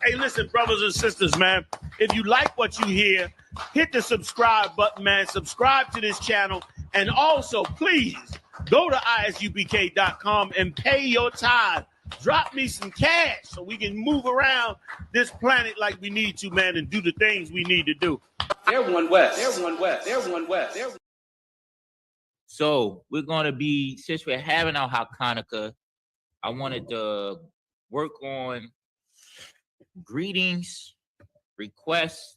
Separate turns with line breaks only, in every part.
Hey, listen, brothers and sisters, man. If you like what you hear, hit the subscribe button, man. Subscribe to this channel. And also, please, go to isubk.com and pay your tithe. Drop me some cash so we can move around this planet like we need to, man, and do the things we need to do.
They're one West. They're one West. They're one West.
So we're going to be, since we're having our Hachaanakah, I wanted to work on greetings, requests,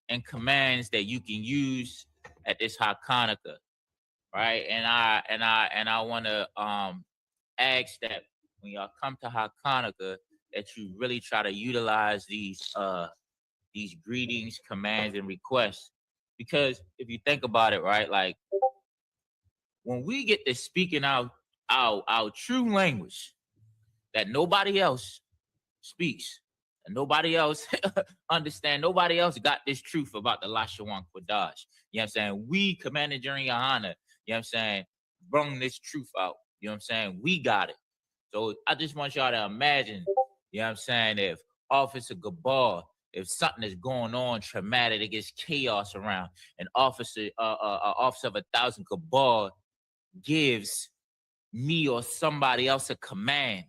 and commands that you can use at this Hachaanakah, right? And I want to ask that when y'all come to Hachaanakah, that you really try to utilize these greetings, commands, and requests, because if you think about it, right, like when we get to speaking our true language that nobody else speaks and nobody else understand, nobody else got this truth about the Lashawan Qadash. You know what I'm saying? We, Commander General Hachaanakah, you know what I'm saying, brung this truth out. You know what I'm saying? We got it. So I just want y'all to imagine, you know what I'm saying, if Officer Gabar, if something is going on traumatic, it gets chaos around, an officer of 1,000 Gabar gives me or somebody else a command,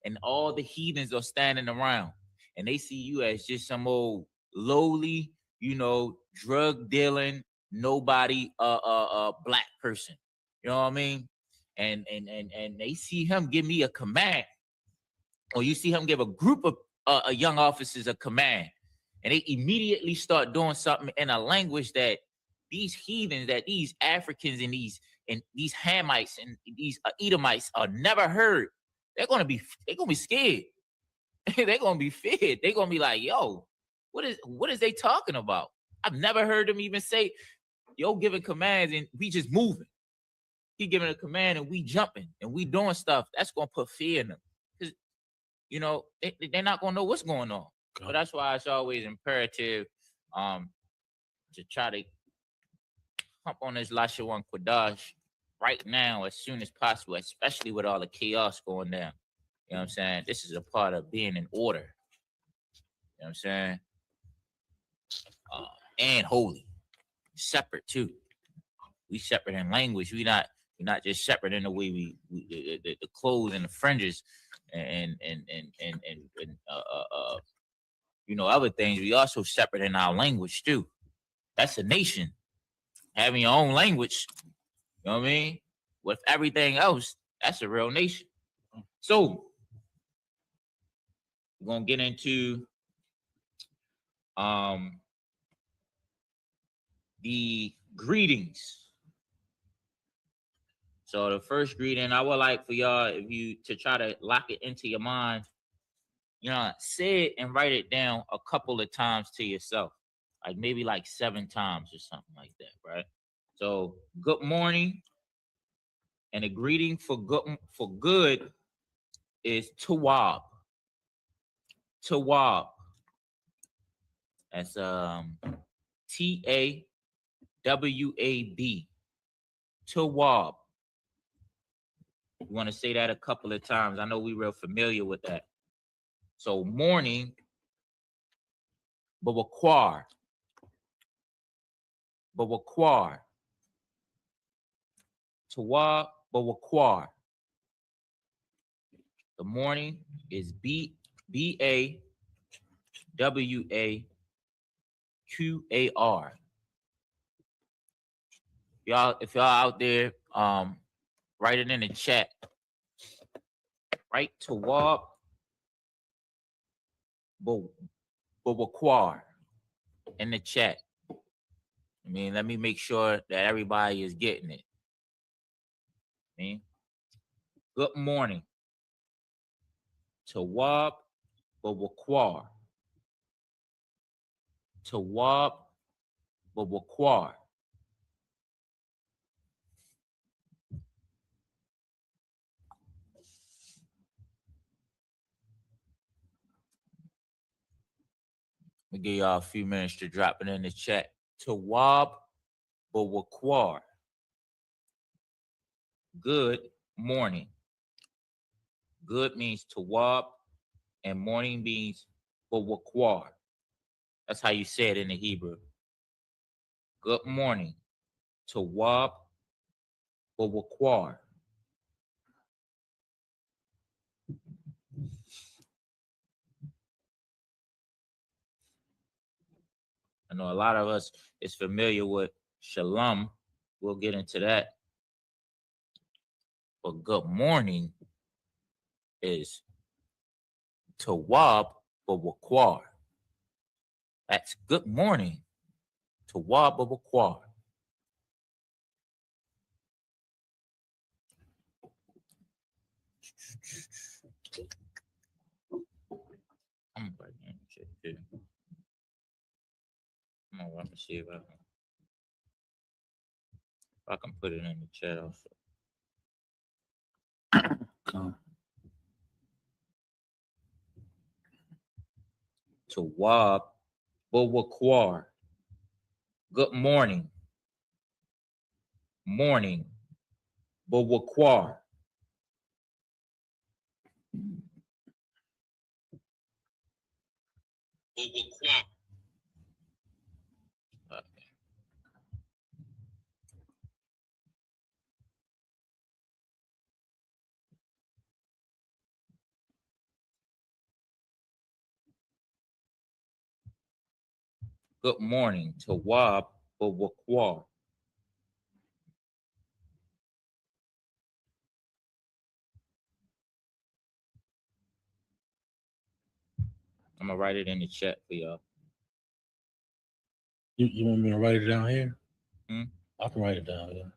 and all the heathens are standing around and they see you as just some old lowly, you know, drug dealing, nobody black person. You know what I mean? And they see him give me a command, or you see him give a group of young officers a command, and they immediately start doing something in a language that these heathens, that these Africans and these Hamites and these Edomites are never heard. They're gonna be scared. They're gonna be feared. They're gonna be like, yo, what is they talking about? I've never heard them even say, yo, giving commands and we just moving. He giving a command and we jumping and we doing stuff. That's gonna put fear in them. Because you know, they're not gonna know what's going on. Okay. But that's why it's always imperative to try to hump on this Lashawan Qadash right now as soon as possible, especially with all the chaos going down. You know what I'm saying? This is a part of being in order. You know what I'm saying? And holy. Separate too. We separate in language. We're not just separate in the way we the clothes and the fringes and you know, other things. We also separate in our language too. That's a nation. Having your own language, you know what I mean? With everything else, that's a real nation. So we're gonna get into the greetings. So the first greeting, I would like for y'all, if you to try to lock it into your mind, you know, say it and write it down a couple of times to yourself, like maybe like 7 times or something like that, right? So good morning, and a greeting for good is Tawab. Tawab. That's T-A-W-A-B. Tawab. You want to say that a couple of times. I know we're real familiar with that. So morning, Bawakwar. Bawakwar. Tawab, Bawakwar. The morning is B-A-W-A-Q-A-R. If y'all out there, write it in the chat. Write Tawab, Bawakwar in the chat. I mean, let me make sure that everybody is getting it. I mean, good morning. Tawab, Bawakwar. Tawab, Bawakwar. Let me give y'all a few minutes to drop it in the chat. Tawab, Bawakwar. Good morning. Good means Tawab, and morning means bawakwar. That's how you say it in the Hebrew. Good morning. Tawab bawakwar. I know a lot of us is familiar with shalom. We'll get into that. But good morning is Tawab bawakwar. That's good morning. Tawab bawakwar. I'm gonna check too. Let me see if I can put it in the chat also. Tawab bawakwar. Good morning. Morning. Bawakwar. Bawakwar. Good morning. Tawab bawakwar. I'm gonna write it in the chat for y'all.
You want me to write it down here?
Hmm?
I can write it down here.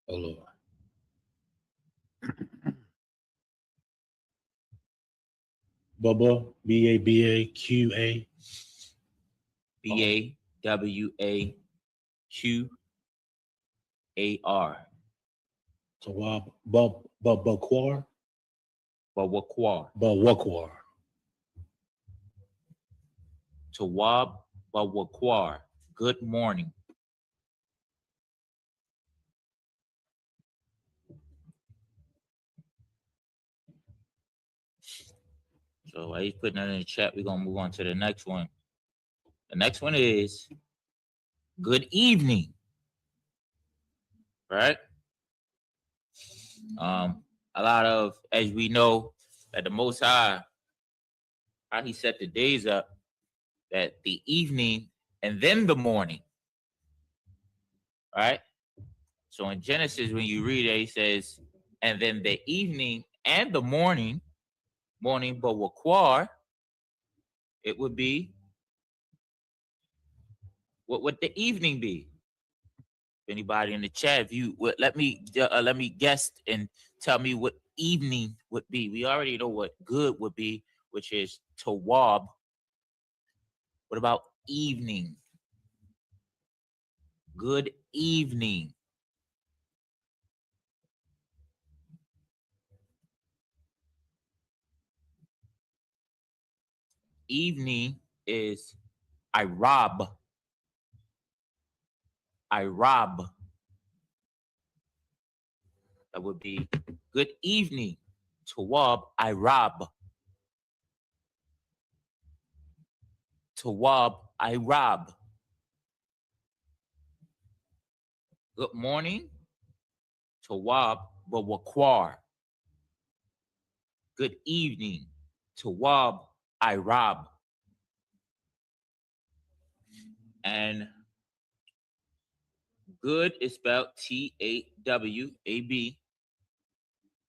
Oh Lord. Bubba, BABAQA.
BAWAQAR.
Tawab Bawakwar.
Bawakwar.
Bawakwar.
Tawab bawakwar. Good morning. So while he's putting that in the chat, we're gonna move on to the next one. The next one is good evening. Right? A lot of, as we know, that the Most High, how he set the days up, that the evening and then the morning. Right? So in Genesis, when you read it, he says, and then the evening and the morning bawakwar, it would be, what would the evening be? Anybody in the chat, if you would let me guess and tell me what evening would be. We already know what good would be, which is tawab. What about evening? Good evening. Evening is I rob. That would be good evening. Tawab, I rob. Tawab, I rob. Good morning. Tawab bawakwar. Good evening. Tawab, I rob. And good is spelled Tawab.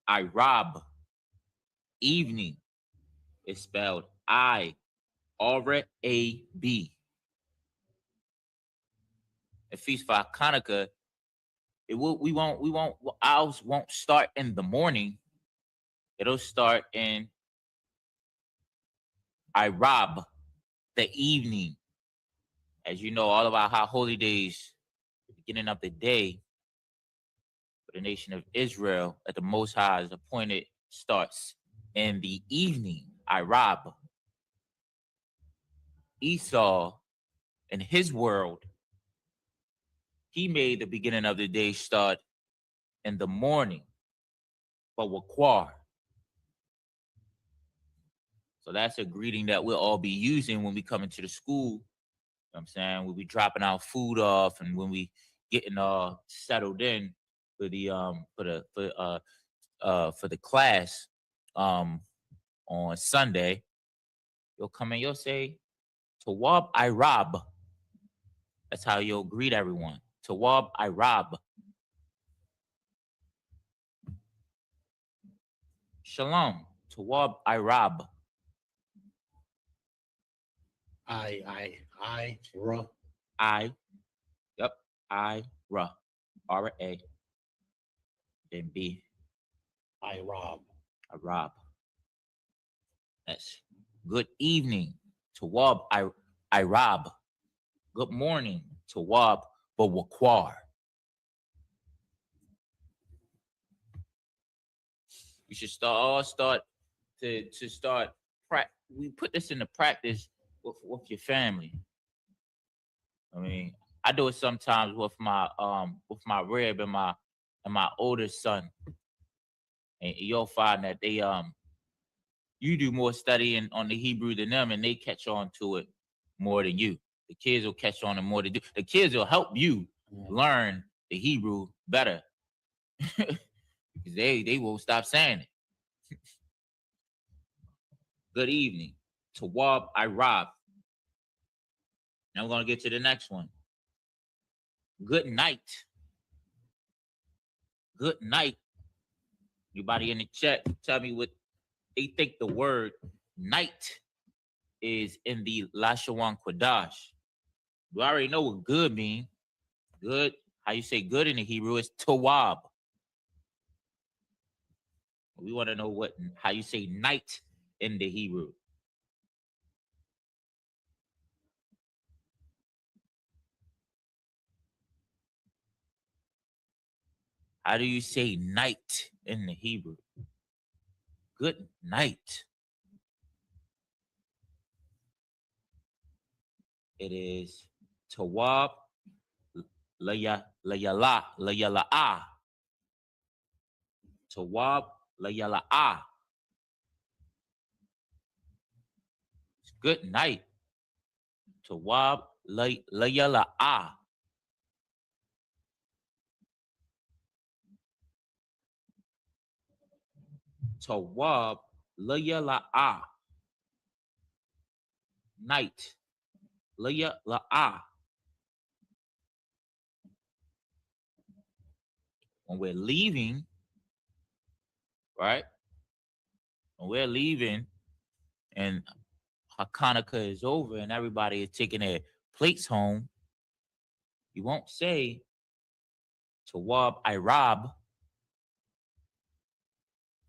I rob. Evening is spelled I-R-A-B. A feast for Hachaanakah, ours won't start in the morning. It'll start in I rob, the evening. As you know, all of our holy days, the beginning of the day for the nation of Israel that the Most High is appointed starts in the evening. I rob. Esau, in his world, he made the beginning of the day start in the morning. Bawakwar. So that's a greeting that we'll all be using when we come into the school. You know what I'm saying? We'll be dropping our food off, and when we getting settled in for the for the class on Sunday, you'll come in, you'll say, Tawab Irab. That's how you'll greet everyone. Tawab Irab. Shalom. Tawab Irab.
Ra.
Ra. R-A. Then B.
Rob.
Arab. That's good evening. Tawab Irab. Good morning. Tawab Bawakwar. We should start we put this into practice with your family. I mean, I do it sometimes with my rib and my oldest son. And you'll find that they you do more studying on the Hebrew than them, and they catch on to it more than you. The kids will catch on to more than you. The kids will help you learn the Hebrew better. Because they won't stop saying it. Good evening. Tawab Irab. Now we're going to get to the next one. Good night. Good night. Anybody in the chat, tell me what they think the word night is in the Lashawan Qadash. We already know what good means. Good, how you say good in the Hebrew is tawab. We want to know how you say night in the Hebrew. How do you say night in the Hebrew? Good night. It is tawab layala'a. Tawab layala'a. Good night. Tawab layala'a. Tawab layala'a. Night. Layala'a. When we're leaving, right? When we're leaving and Hachaanakah is over and everybody is taking their plates home, you won't say Tawab Irab.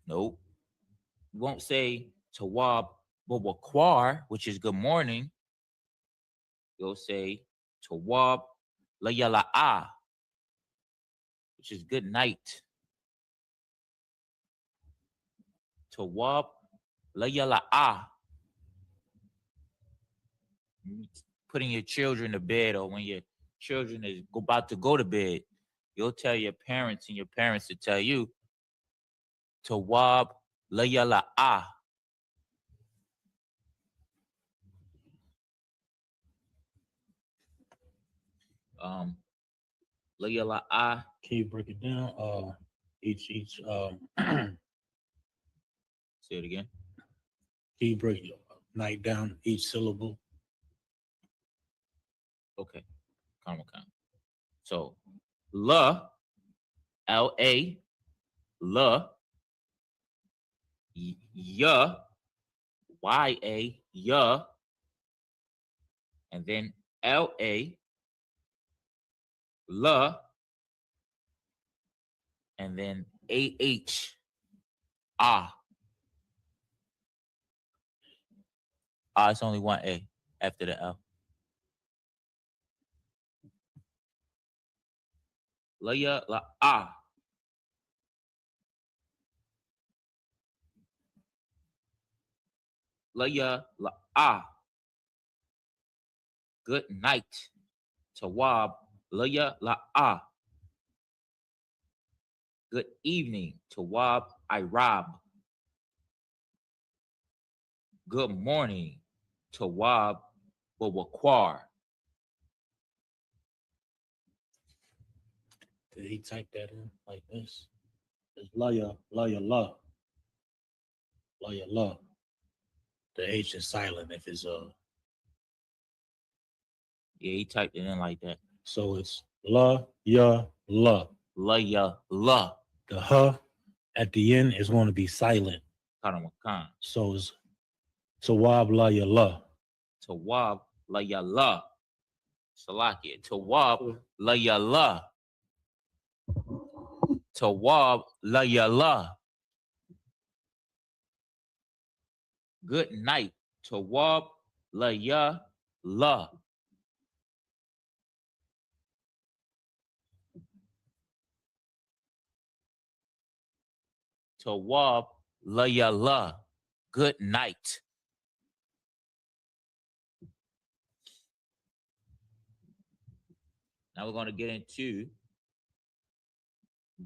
Nope. You won't say Tawab Bawakwar, which is good morning. You'll say Tawab Layala'a, which is good night. Tawab Layala'a. Putting your children to bed, or when your children is about to go to bed, you'll tell your parents, and your parents to tell you Tawab Layala'a. Layala'a.
Can you break it down? Each
Say it again.
Can you break night down each syllable?
Okay. Calm. So La, L-A, La, Ya, Y-A, Ya, and then L-A, La, and then A-H, Ah. Ah, it's only one A after the L. Laya la ah. Laya la ah. Good night. Tawab. Laya la ah. Good evening. Tawab I rob. Good morning, Tawab Bawakwar.
Did he type that in like this? It's lawyer, law. Lawyer, law. The H is silent if it's
Yeah, he typed it in like that.
So it's la, ya, la.
La.
The huh at the end is going to be silent.
Hachaanakah.
So it's Tawab la ya la.
Tawab la ya la. Salakia. Tawab la ya la. Tawab la ya la. Good night. Tawab la ya la. Tawab la ya la. Good night. Now we're going to get into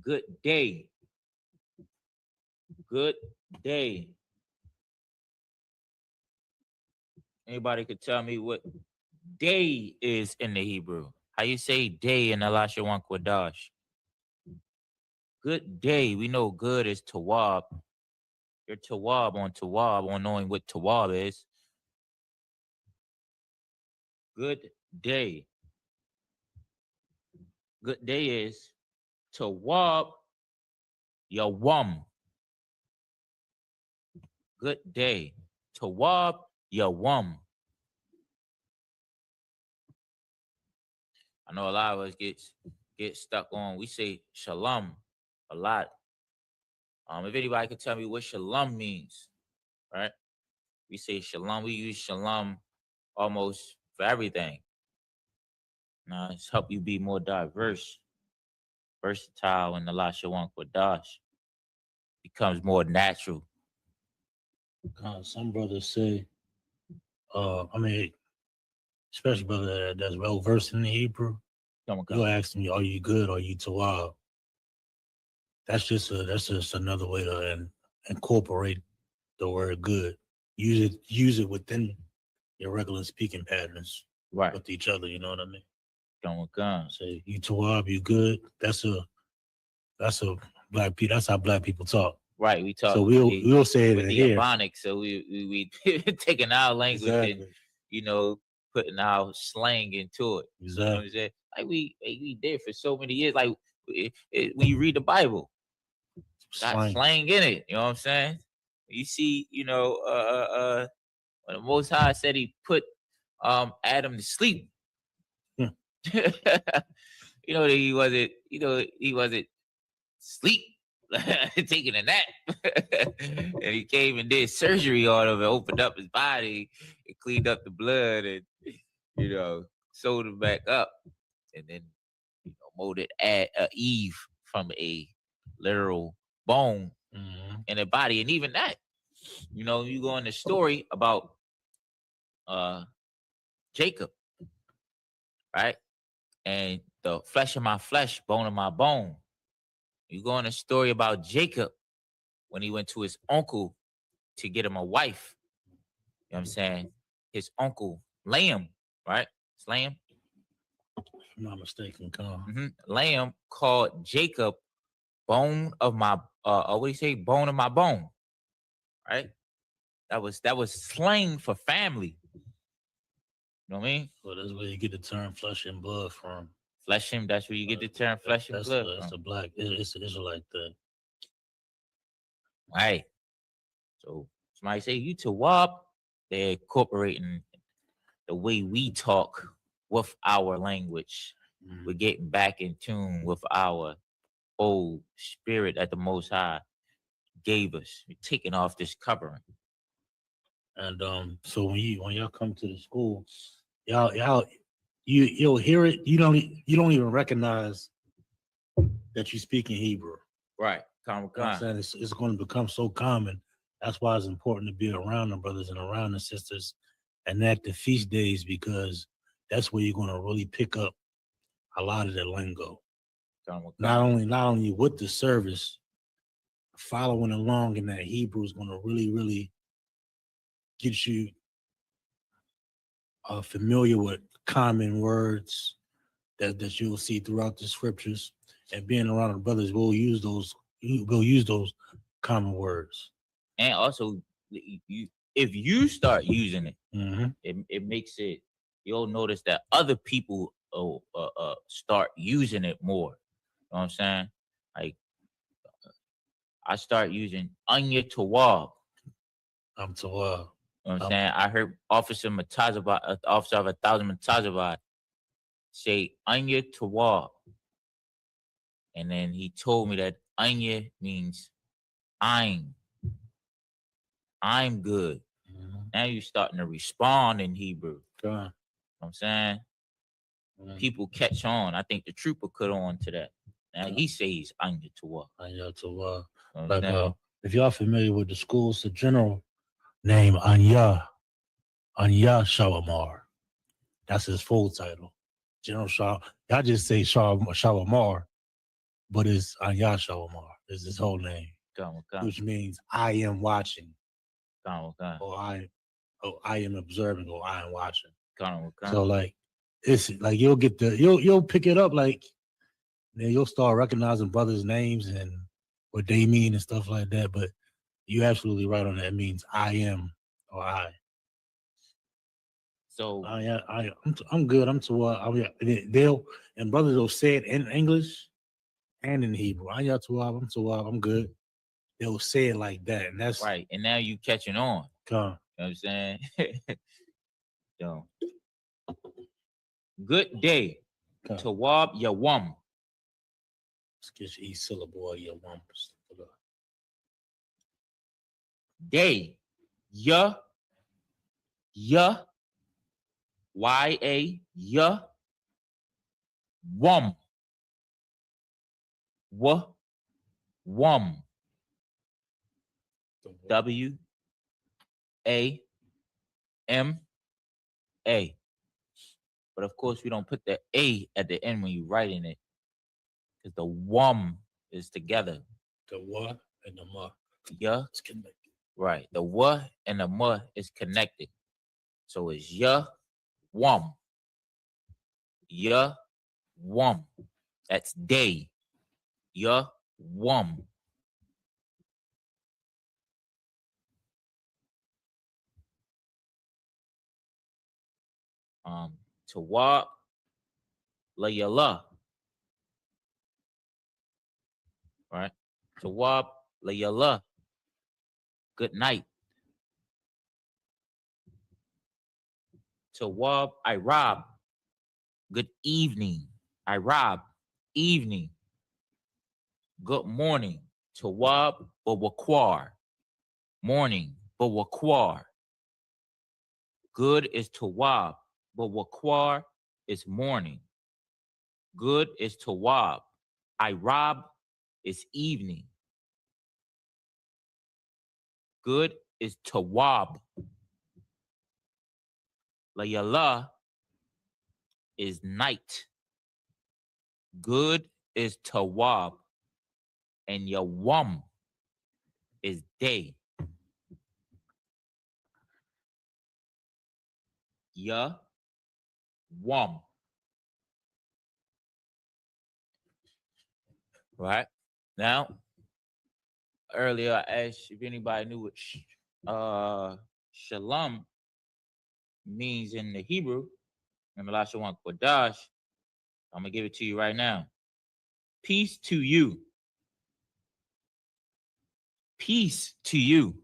good day. Good day. Anybody could tell me what day is in the Hebrew? How you say day in the Lashawan Qadash? Good day. We know good is Tawab. You're Tawab on knowing what Tawab is. Good day. Good day is Tawab Yawam. Good day. Tawab Yawam. I know a lot of us get stuck on, we say shalom a lot. If anybody could tell me what shalom means, right? We say shalom. We use shalom almost for everything. Now, it's help you be more versatile in the Lashawan Qadash. Becomes more natural.
Some brothers say, especially brother that's well versed in the Hebrew, you'll ask me, are you good or are you Tawab? That's just another way to incorporate the word good. Use it within your regular speaking patterns,
right,
with each other. You know what I mean?
Say
you Tawab, you good. That's a black people. That's how black people talk.
Right, we talk.
So we'll say it
with
in
the
here.
Ebonics. So we taking our language and putting our slang into it.
Exactly.
You know what I'm saying? Like we did for so many years. Like when you read the Bible, got slang in it. You know what I'm saying? You see, when the Most High said He put Adam to sleep. He wasn't sleep. Taking a nap. And he came and did surgery on him and opened up his body and cleaned up the blood and sewed him back up, and then molded Eve from a literal bone in her body. And even that, you go in the story about Jacob, right? And the flesh of my flesh, bone of my bone. You go in a story about Jacob when he went to his uncle to get him a wife. You know what I'm saying? His uncle, Lamb, right? It's Lamb?
If I'm not mistaken,
Lamb called Jacob bone of my, what do you say? Bone of my bone, right? That was slang for family. You know what I mean?
Well, that's where you get the term flesh and blood from.
Flesh him, that's where you get the term flesh and blood from.
That's a black, it's an Israelite thing.
Right. So somebody say you Tawab, they're incorporating the way we talk with our language. We're getting back in tune with our old spirit that the Most High gave us. We're taking off this covering.
And so when y'all come to the school, you'll hear it. You don't even recognize that you speak in Hebrew.
Right.
I'm saying it's going to become so common. That's why it's important to be around the brothers and around the sisters and at the feast days, because that's where you're going to really pick up a lot of the lingo. Not only with the service following along in that Hebrew is going to really, really get you familiar with common words that you'll see throughout the scriptures, and being around the brothers will use those. We'll use those common words.
And also, if you start using it,
Mm-hmm.
it makes it. You'll notice that other people start using it more. You know what I'm saying? Like, I start using Anya Tawab.
I'm Tawab.
You know what I'm saying? I heard Officer of 1,000 Mutazabad say Anya Tawab. And then he told me that Anya means I'm good.
Mm-hmm.
Now you're starting to respond in Hebrew.
Sure.
You know what I'm saying?
Mm-hmm.
People catch on. I think the trooper caught on to that. Now he says Anya Tawab.
Anya Tawab.
You know what I'm saying?
If y'all familiar with the school, it's the general name Anya Shawamar. That's his full title. General Shaw. Y'all just say Shawamar, but it's Anya Shawamar. Is his whole name. Which means I am watching. Or I am observing, or I am watching. So like it's like you'll pick it up, like then you'll start recognizing brothers' names and what they mean and stuff like that. But you're absolutely right on that. It means I am or I.
So
I'm good. I'm to they'll and brothers will say it in English and in Hebrew. I'm good. They'll say it like that, and that's
right. And now you catching on.
Come.
You know what I'm saying? Yo. Good day. Tawab Yawam.
Let's get each syllable of Yawam.
Day. Ya. Y-A. Ya. Wum. Wum. W-A-M-A. But of course, we don't put the A at the end when you're writing it, because the wum is together.
The wa and the ma.
Yeah.
It's connected.
Right. The wa and the ma is connected. So it's ya wum. Ya wum. That's day. Ya wum. Tawab layala. Right? Tawab layala. Good night. Tawab Irab. Good evening. Irab. Evening. Good morning. Tawab Bawakwar. Morning. Bawakwar. Good is Tawab. Bawakwar is morning. Good is Tawab. Irab is evening. Good is Tawab. Layala is night. Good is Tawab. And Yawam is day. Yawam. Right? Now, earlier I asked if anybody knew what shalom means in the Hebrew, in the Lashawan Qadash. I'm going to give it to you right now. Peace to you. Peace to you.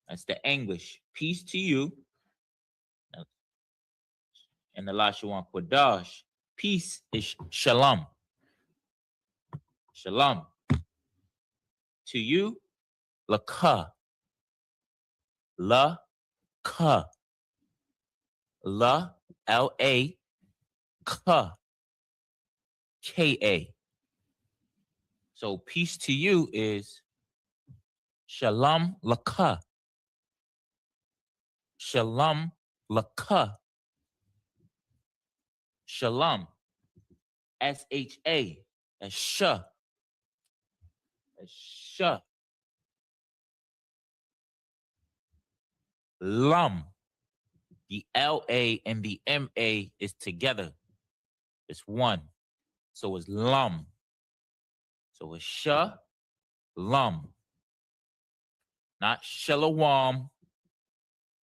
That's the English. Peace to you. In the Lashawan Qadash, peace is shalom. Shalom. To you, laka. La-ka. La, L-A, ka. K-A. So peace to you is shalom laka. Shalom laka. Shalom. S-H-A. That's sh. Sh. Lum. The LA and the MA is together. It's one. So it's lum. So it's sh, lum. Not shalawam,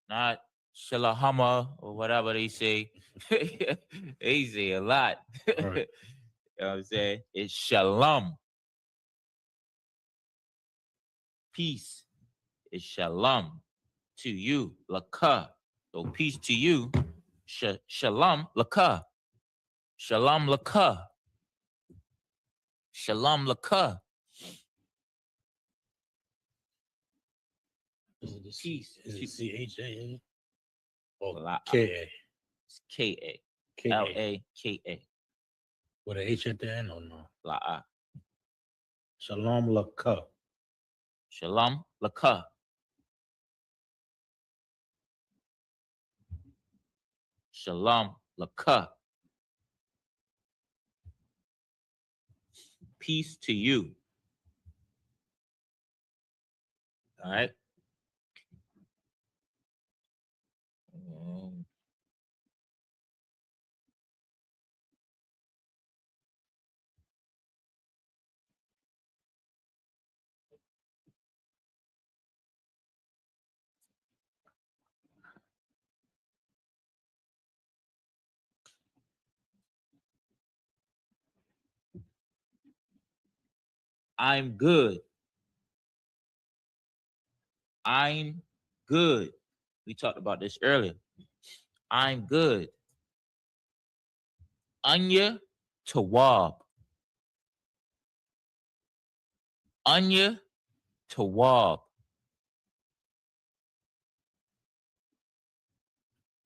not shalahama, or whatever they say. They say a lot.
Right.
You know what I'm saying? It's shalom. Peace is shalom to you, lakah. So peace to you, shalom, lakah. Shalom, lakah. Shalom, lakah. Peace.
Is it C-H-A-A? Or
La-
K-A?
It's K-A.
K-A.
L-A-K-A.
With an H at the end or no?
La'a.
Shalom Lakah.
Shalom, lakah. Shalom, lakah. Peace to you. All right. I'm good. I'm good. We talked about this earlier. I'm good. Anya Tawab. Anya Tawab.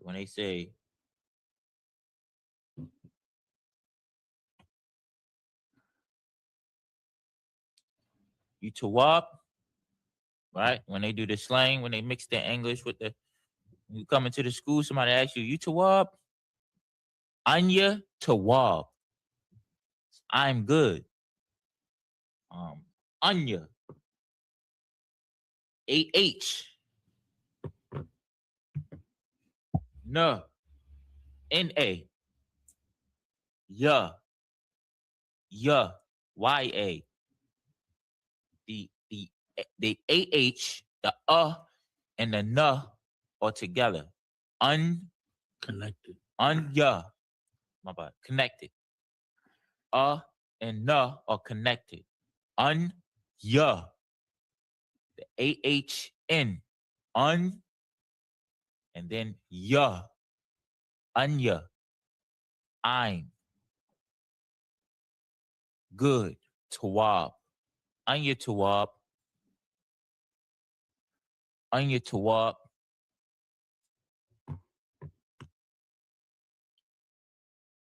When they say you Tawab, right? When they do the slang, when they mix their English with the, you come into the school, somebody asks you, you Tawab? Anya Tawab. I'm good. Anya. A-H. No. N-A. Yeah. Yeah. Y-A. The A-H, the and the N are together.
Connected.
Yeah. My bad. Connected. And N are connected. Yeah. The A-H-N. And then yeah. Anya. I'm good. Tawab. Anya Tawab. Anya Tawab.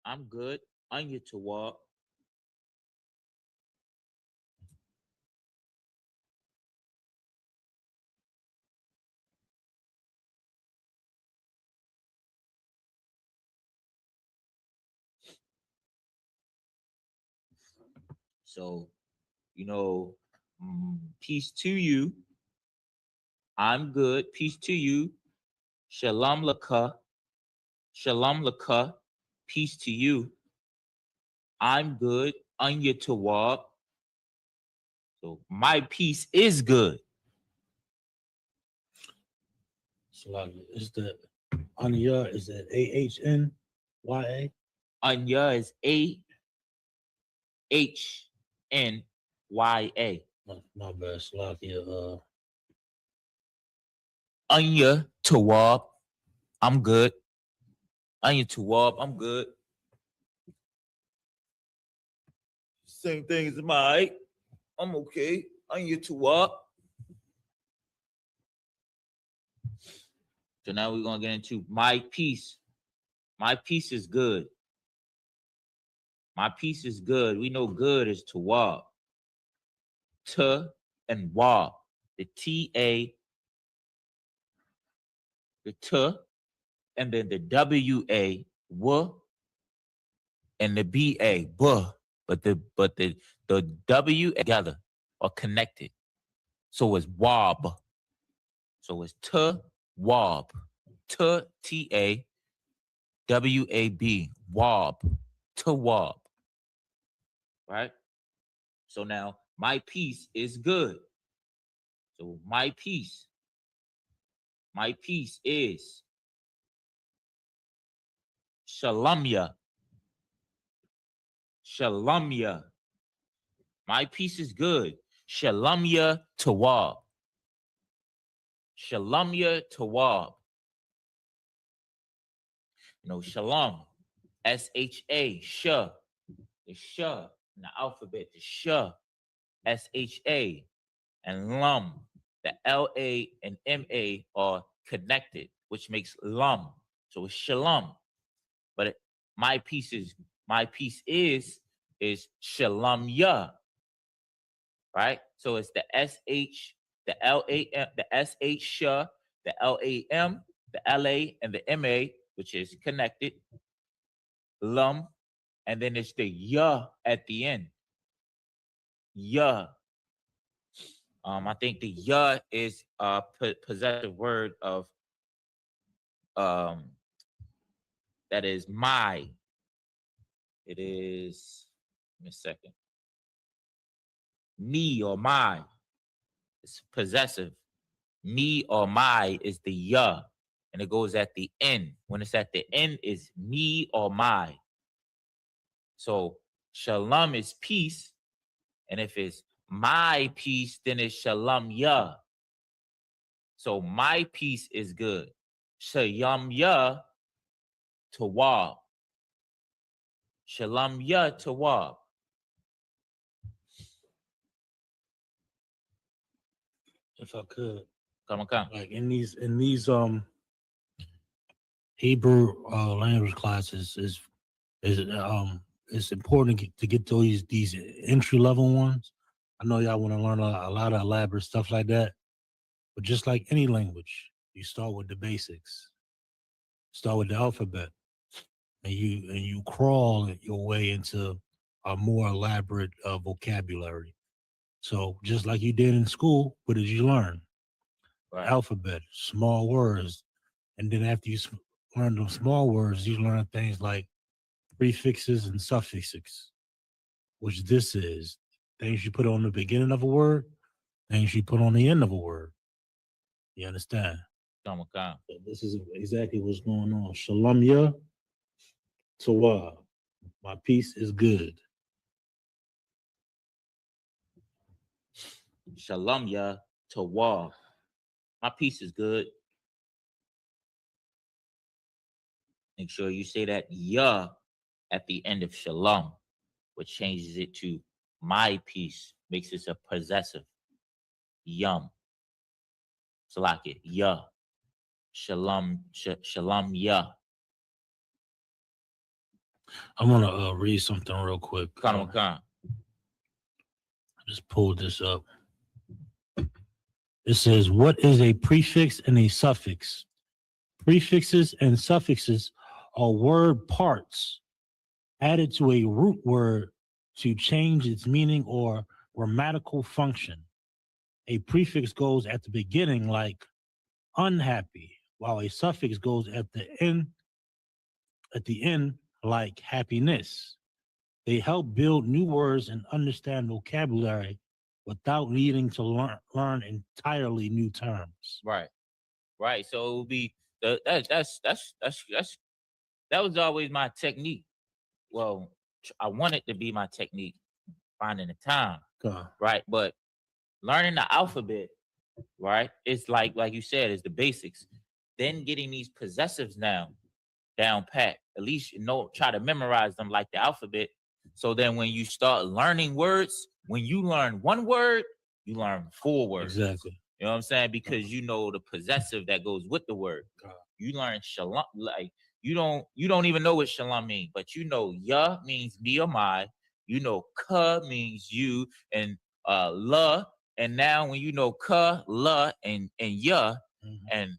I'm good. Anya Tawab. So, peace to you. I'm good. Peace to you. Shalom lakah. Shalom lakah. Peace to you. I'm good. Anya Tawab. So my peace is good.
So like, is the Anya, is it A-H-N-Y-A?
Anya is A-H-N-Y-A.
My bad, Slakia.
Anya Tawab. I'm good. Anya Tawab. I'm good. Same thing as my. I'm okay. Anya Tawab. So now we're gonna get into my peace. My peace is good. My peace is good. We know good is Tawab. T and Wab. The T-A, the T, and then the W-A, W, and the B-A, B. But the W together. or connected. So it's wab. So it's wab. T-A-W-A-B. Wab. Tawab. Right? So now my peace is good. So my peace is Shalamya. Shalamya. My peace is good. Shalamya Tawab. Shalamya Tawab. You know, Shalom. S-H-A. Shah. The Shah in the alphabet. The Shah. S-H-A. And Lum. The L-A and M-A are connected, which makes Lum. So it's Shalom. But my peace is Shalamya. Right? So it's the S-H, the L-A-M, the S-H, Shah, the L-A-M, the L-A, and the M-A, which is connected. Lum. And then it's the Ya at the end. Ya. I think the Ya is a possessive word of that is my. It is, give me a second. Me or my. It's possessive. Me or my is the Ya, and it goes at the end. When it's at the end, is me or my. So shalom is peace, and if it's my peace, then it's shalom ya. So my peace is good. Shalom ya tawab. Shalom ya tawab.
If I could,
Come.
like in these Hebrew language classes it's important to get these entry level ones. I know y'all want to learn a lot of elaborate stuff like that, but just like any language, you start with the basics. Start with the alphabet, and you crawl your way into a more elaborate vocabulary. So just like you did in school, what did you learn?
Right.
Alphabet, small words, and then after you learn those small words, you learn things like prefixes and suffixes, which this is things you put on the beginning of a word, things you put on the end of a word. You understand?
Come.
So this is exactly what's going on. Shalom ya tawab. My peace is good.
Shalom ya tawab. My peace is good. Make sure you say that ya at the end of shalom, which changes it to my peace, makes it a possessive. Yum. So like it, ya. Shalom, shalom ya.
I'm gonna read something real quick.
Hachaanakah.
I just pulled this up. It says, what is a prefix and a suffix? Prefixes and suffixes are word parts added to a root word to change its meaning or grammatical function. A prefix goes at the beginning like unhappy, while a suffix goes at the end like happiness. They help build new words and understand vocabulary without needing to learn entirely new terms.
Right. So it will be that was always my technique. Well, I want it to be my technique, finding the time. Right. But learning the alphabet, right? It's like you said, it's the basics. Then getting these possessives down pat. At least try to memorize them like the alphabet. So then when you start learning words, when you learn one word, you learn 4 words.
Exactly.
You know what I'm saying? Because you know the possessive that goes with the word. You learn shalom, like you don't even know what shalom means, but you know ya means me or my. You know ka means you, and la. And now when you know ka, la, and ya, and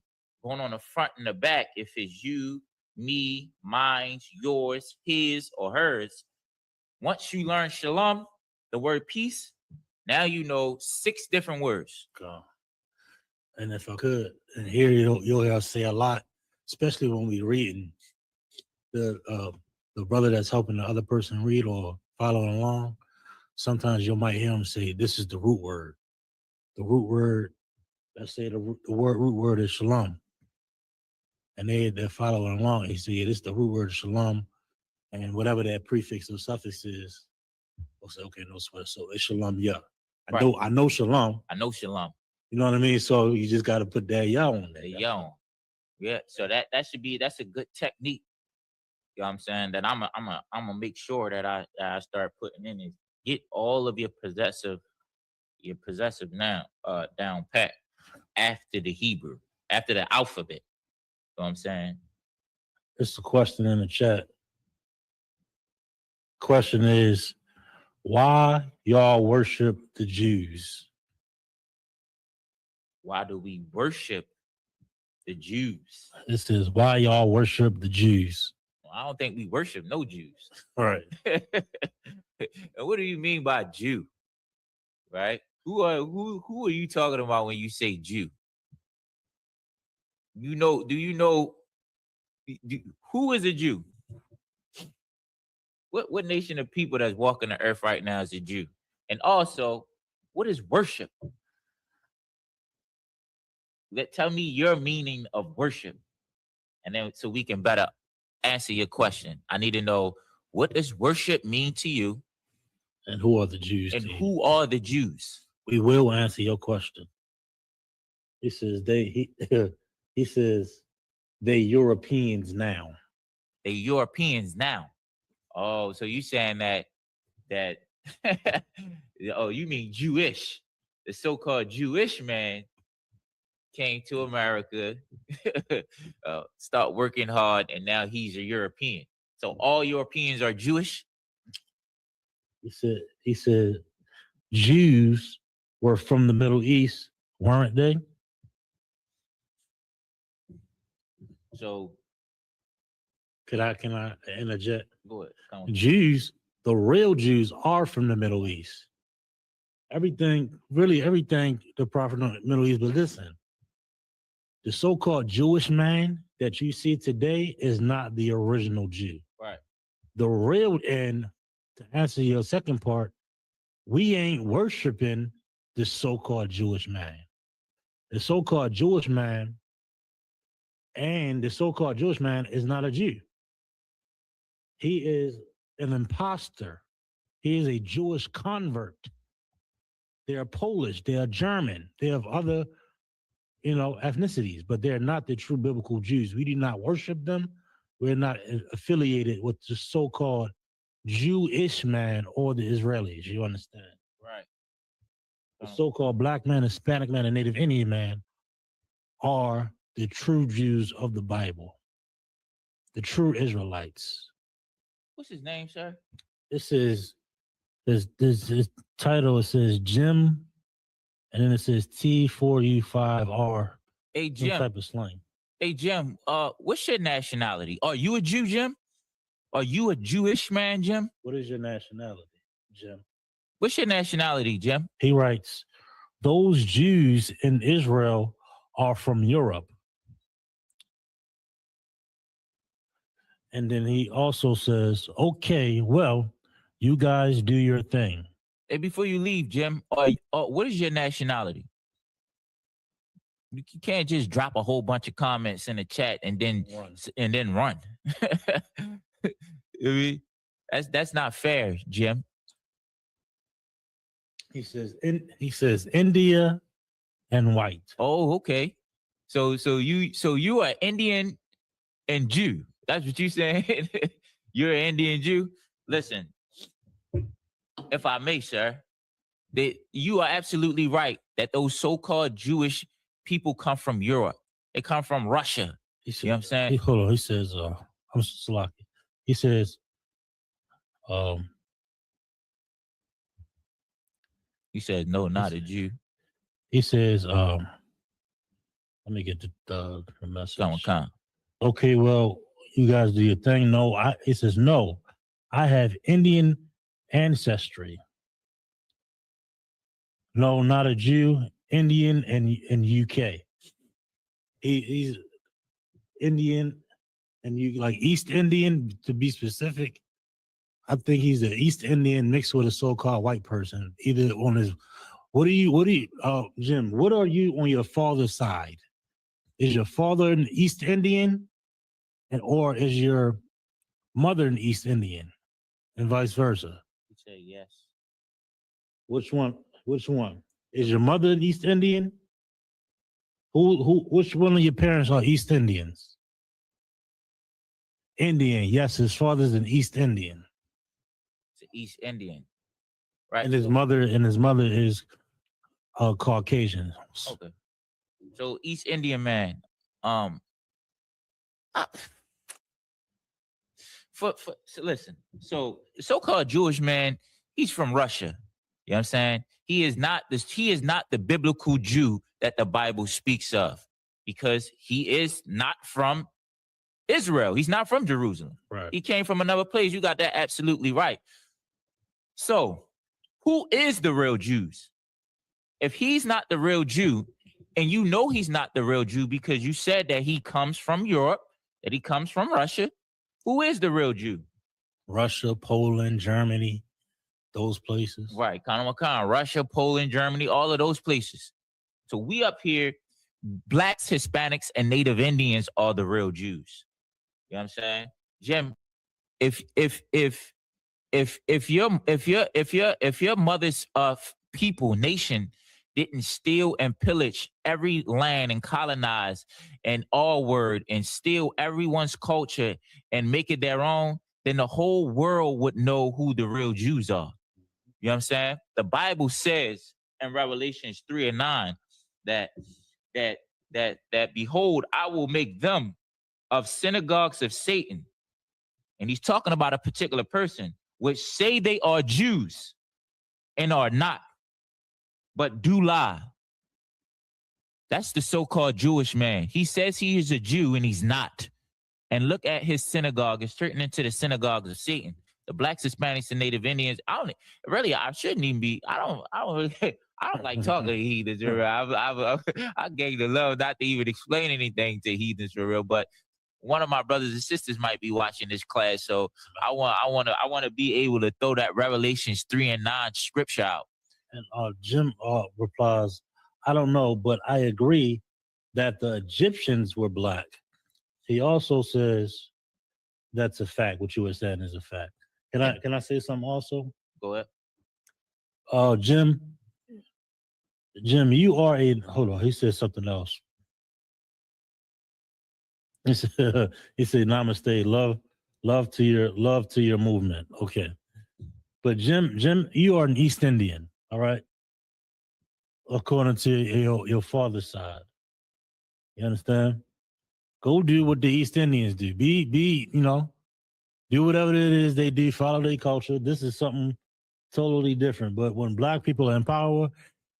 going on the front and the back, if it's you, me, mine, yours, his, or hers. Once you learn shalom, the word peace, Now you know 6 different words.
And if I could, and here you'll hear us say a lot, especially when we reading the brother that's helping the other person read or following along. Sometimes you might hear him say, "This is the root word." The root word, let's say the root word is shalom, and they're following along. He said, "Yeah, this is the root word shalom," and whatever that prefix or suffix is, we'll say, "Okay, no sweat." So it's shalom, yeah. I know shalom.
I know shalom.
You know what I mean? So you just got to put that yah on there.
Yeah. So that's a good technique. You know what I'm saying? That I'm gonna make sure that I start putting in is get all of your possessive noun down pat after the Hebrew, after the alphabet. You know what I'm saying?
It's a question in the chat. Question is, why y'all worship the Jews?
Why do we worship the Jews?
It says, why y'all worship the Jews?
Well, I don't think we worship no Jews.
Right.
And what do you mean by Jew? Right? Who are you talking about when you say Jew? Do you know who is a Jew? What nation of people that's walking the earth right now is a Jew? And also, what is worship? Tell me your meaning of worship, and then so we can better answer your question. I need to know, what does worship mean to you?
And who are the Jews?
And who are the Jews?
We will answer your question. He says he says they Europeans now.
They Europeans now. Oh, so you saying that oh, you mean Jewish. The so-called Jewish man came to America, start working hard, and now he's a European. So all Europeans are Jewish?
He said Jews were from the Middle East, weren't they?
So
can I interject?
Go ahead.
Jews, the real Jews, are from the Middle East. Everything the prophet of the Middle East. But listen, the so-called Jewish man that you see today is not the original Jew.
Right.
The real, and to answer your second part, we ain't worshiping the so-called Jewish man. The so-called Jewish man is not a Jew. He is an imposter. He is a Jewish convert. They are Polish. They are German. They have other, ethnicities, but they're not the true biblical Jews. We do not worship them. We're not affiliated with the so-called Jewish man or the Israelis. You understand?
Right.
The so-called black man, Hispanic man, and Native Indian man are the true Jews of the Bible, the true Israelites.
What's his name, sir?
This title. It says Jim, and then it says T4U5R.
Hey, Jim.
Some type of slang.
Hey, Jim. What's your nationality? Are you a Jew, Jim? Are you a Jewish man, Jim?
What is your nationality, Jim?
What's your nationality, Jim?
He writes, those Jews in Israel are from Europe. And then he also says, okay, well, you guys do your thing.
Hey, before you leave, Jim, what is your nationality? You can't just drop a whole bunch of comments in the chat and then run. I mean, that's not fair, Jim.
He says India and white.
Oh, okay. So you are Indian and Jew. That's what you saying? You're an Indian Jew? Listen, if I may, sir, you are absolutely right that those so-called Jewish people come from Europe. They come from Russia. You know what I'm saying?
Hold on. He says, I'm Salaki. He says,
he said, no, not a Jew.
He says, let me get the message. Okay, well, you guys do your thing. No, he says, no, I have Indian ancestry. No, not a Jew. Indian and UK. He's Indian and you like East Indian to be specific. I think he's an East Indian mixed with a so-called white person. Either on his, Jim, what are you on your father's side? Is your father an East Indian, or is your mother an East Indian, and vice versa?
You say yes.
Which one? Which one? Is your mother an East Indian? Which one of your parents are East Indians? Indian, yes, his father's an East Indian.
It's an East Indian. Right.
And his mother is Caucasian.
Okay. So East Indian man. So listen. So the so-called Jewish man, he's from Russia. You know what I'm saying? He is not the biblical Jew that the Bible speaks of, because he is not from Israel. He's not from Jerusalem.
Right.
He came from another place. You got that absolutely right. So, who is the real Jews? If he's not the real Jew, and you know he's not the real Jew because you said that he comes from Europe, that he comes from Russia, who is the real Jew?
Russia, Poland, Germany, those places.
Right, Hachaanakah, Russia, Poland, Germany, all of those places. So we up here, blacks, Hispanics, and Native Indians are the real Jews. You know what I'm saying? Jim, if your mother's people, nation, didn't steal and pillage every land and colonize and all word and steal everyone's culture and make it their own, then the whole world would know who the real Jews are. You know what I'm saying? The Bible says in Revelations 3:9 that behold, I will make them of synagogues of Satan. And he's talking about a particular person, which say they are Jews and are not, but do lie. That's the so-called Jewish man. He says he is a Jew and he's not. And look at his synagogue. It's turning into the synagogues of Satan. The blacks, Hispanics, and Native Indians. I shouldn't even be. I don't like talking to heathens. I gave the love not to even explain anything to heathens for real. But one of my brothers and sisters might be watching this class, so I want to be able to throw that Revelations 3:9 scripture out.
And Jim replies, I don't know, but I agree that the Egyptians were black. He also says that's a fact. What you were saying is a fact. Can I say something also?
Go ahead.
Jim, you are hold on. He said something else. He said namaste, love to your movement. Okay. But Jim, you are an East Indian, all right? According to your father's side. You understand? Go do what the East Indians do. Do whatever it is they do, follow their culture. This is something totally different. But when black people are in power,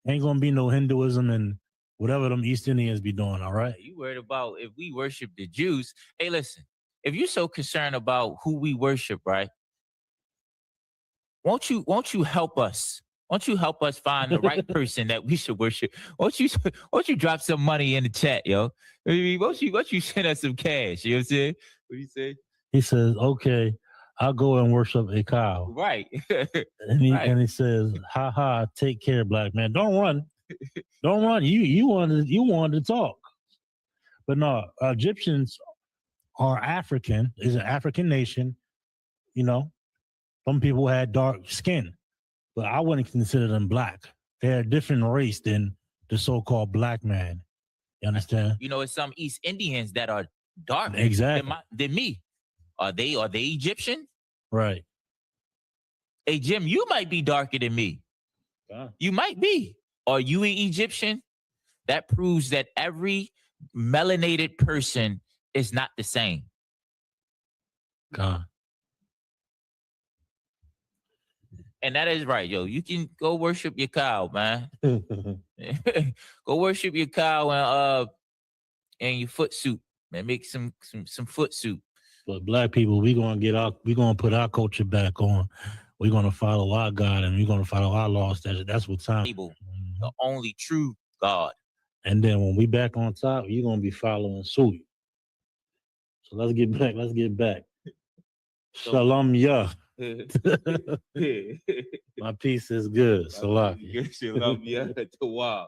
ain't gonna be no Hinduism and whatever them East Indians be doing, all right?
You worried about if we worship the Jews. Hey, listen, if you're so concerned about who we worship, right? Won't you help us? Won't you help us find the right person that we should worship? Won't you drop some money in the chat, yo? I mean, won't you send us some cash? You know what I'm saying? What do you say?
He says, okay, I'll go and worship a cow.
Right.
And he says, ha ha, take care, black man. Don't run. Don't run. You wanted to talk. But no, Egyptians are African, is an African nation. You know, some people had dark skin, but I wouldn't consider them black. They're a different race than the so-called black man. You understand?
You know, it's some East Indians that are darker
exactly
than me. Are they Egyptian?
Right.
Hey, Jim, you might be darker than me. You might be. Are you an Egyptian? That proves that every melanated person is not the same.
God.
And that is right, yo. You can go worship your cow, man. Go worship your cow and your foot soup, man. Make some foot soup.
But black people, we're gonna put our culture back on. We're gonna follow our God and we're gonna follow our laws. That's what time.
the only true God.
And then when we back on top, you're gonna be following suit. So let's get back. Let's get back. Shalom, yeah. My piece is good. Salah.
Shalom, yeah. Tawab.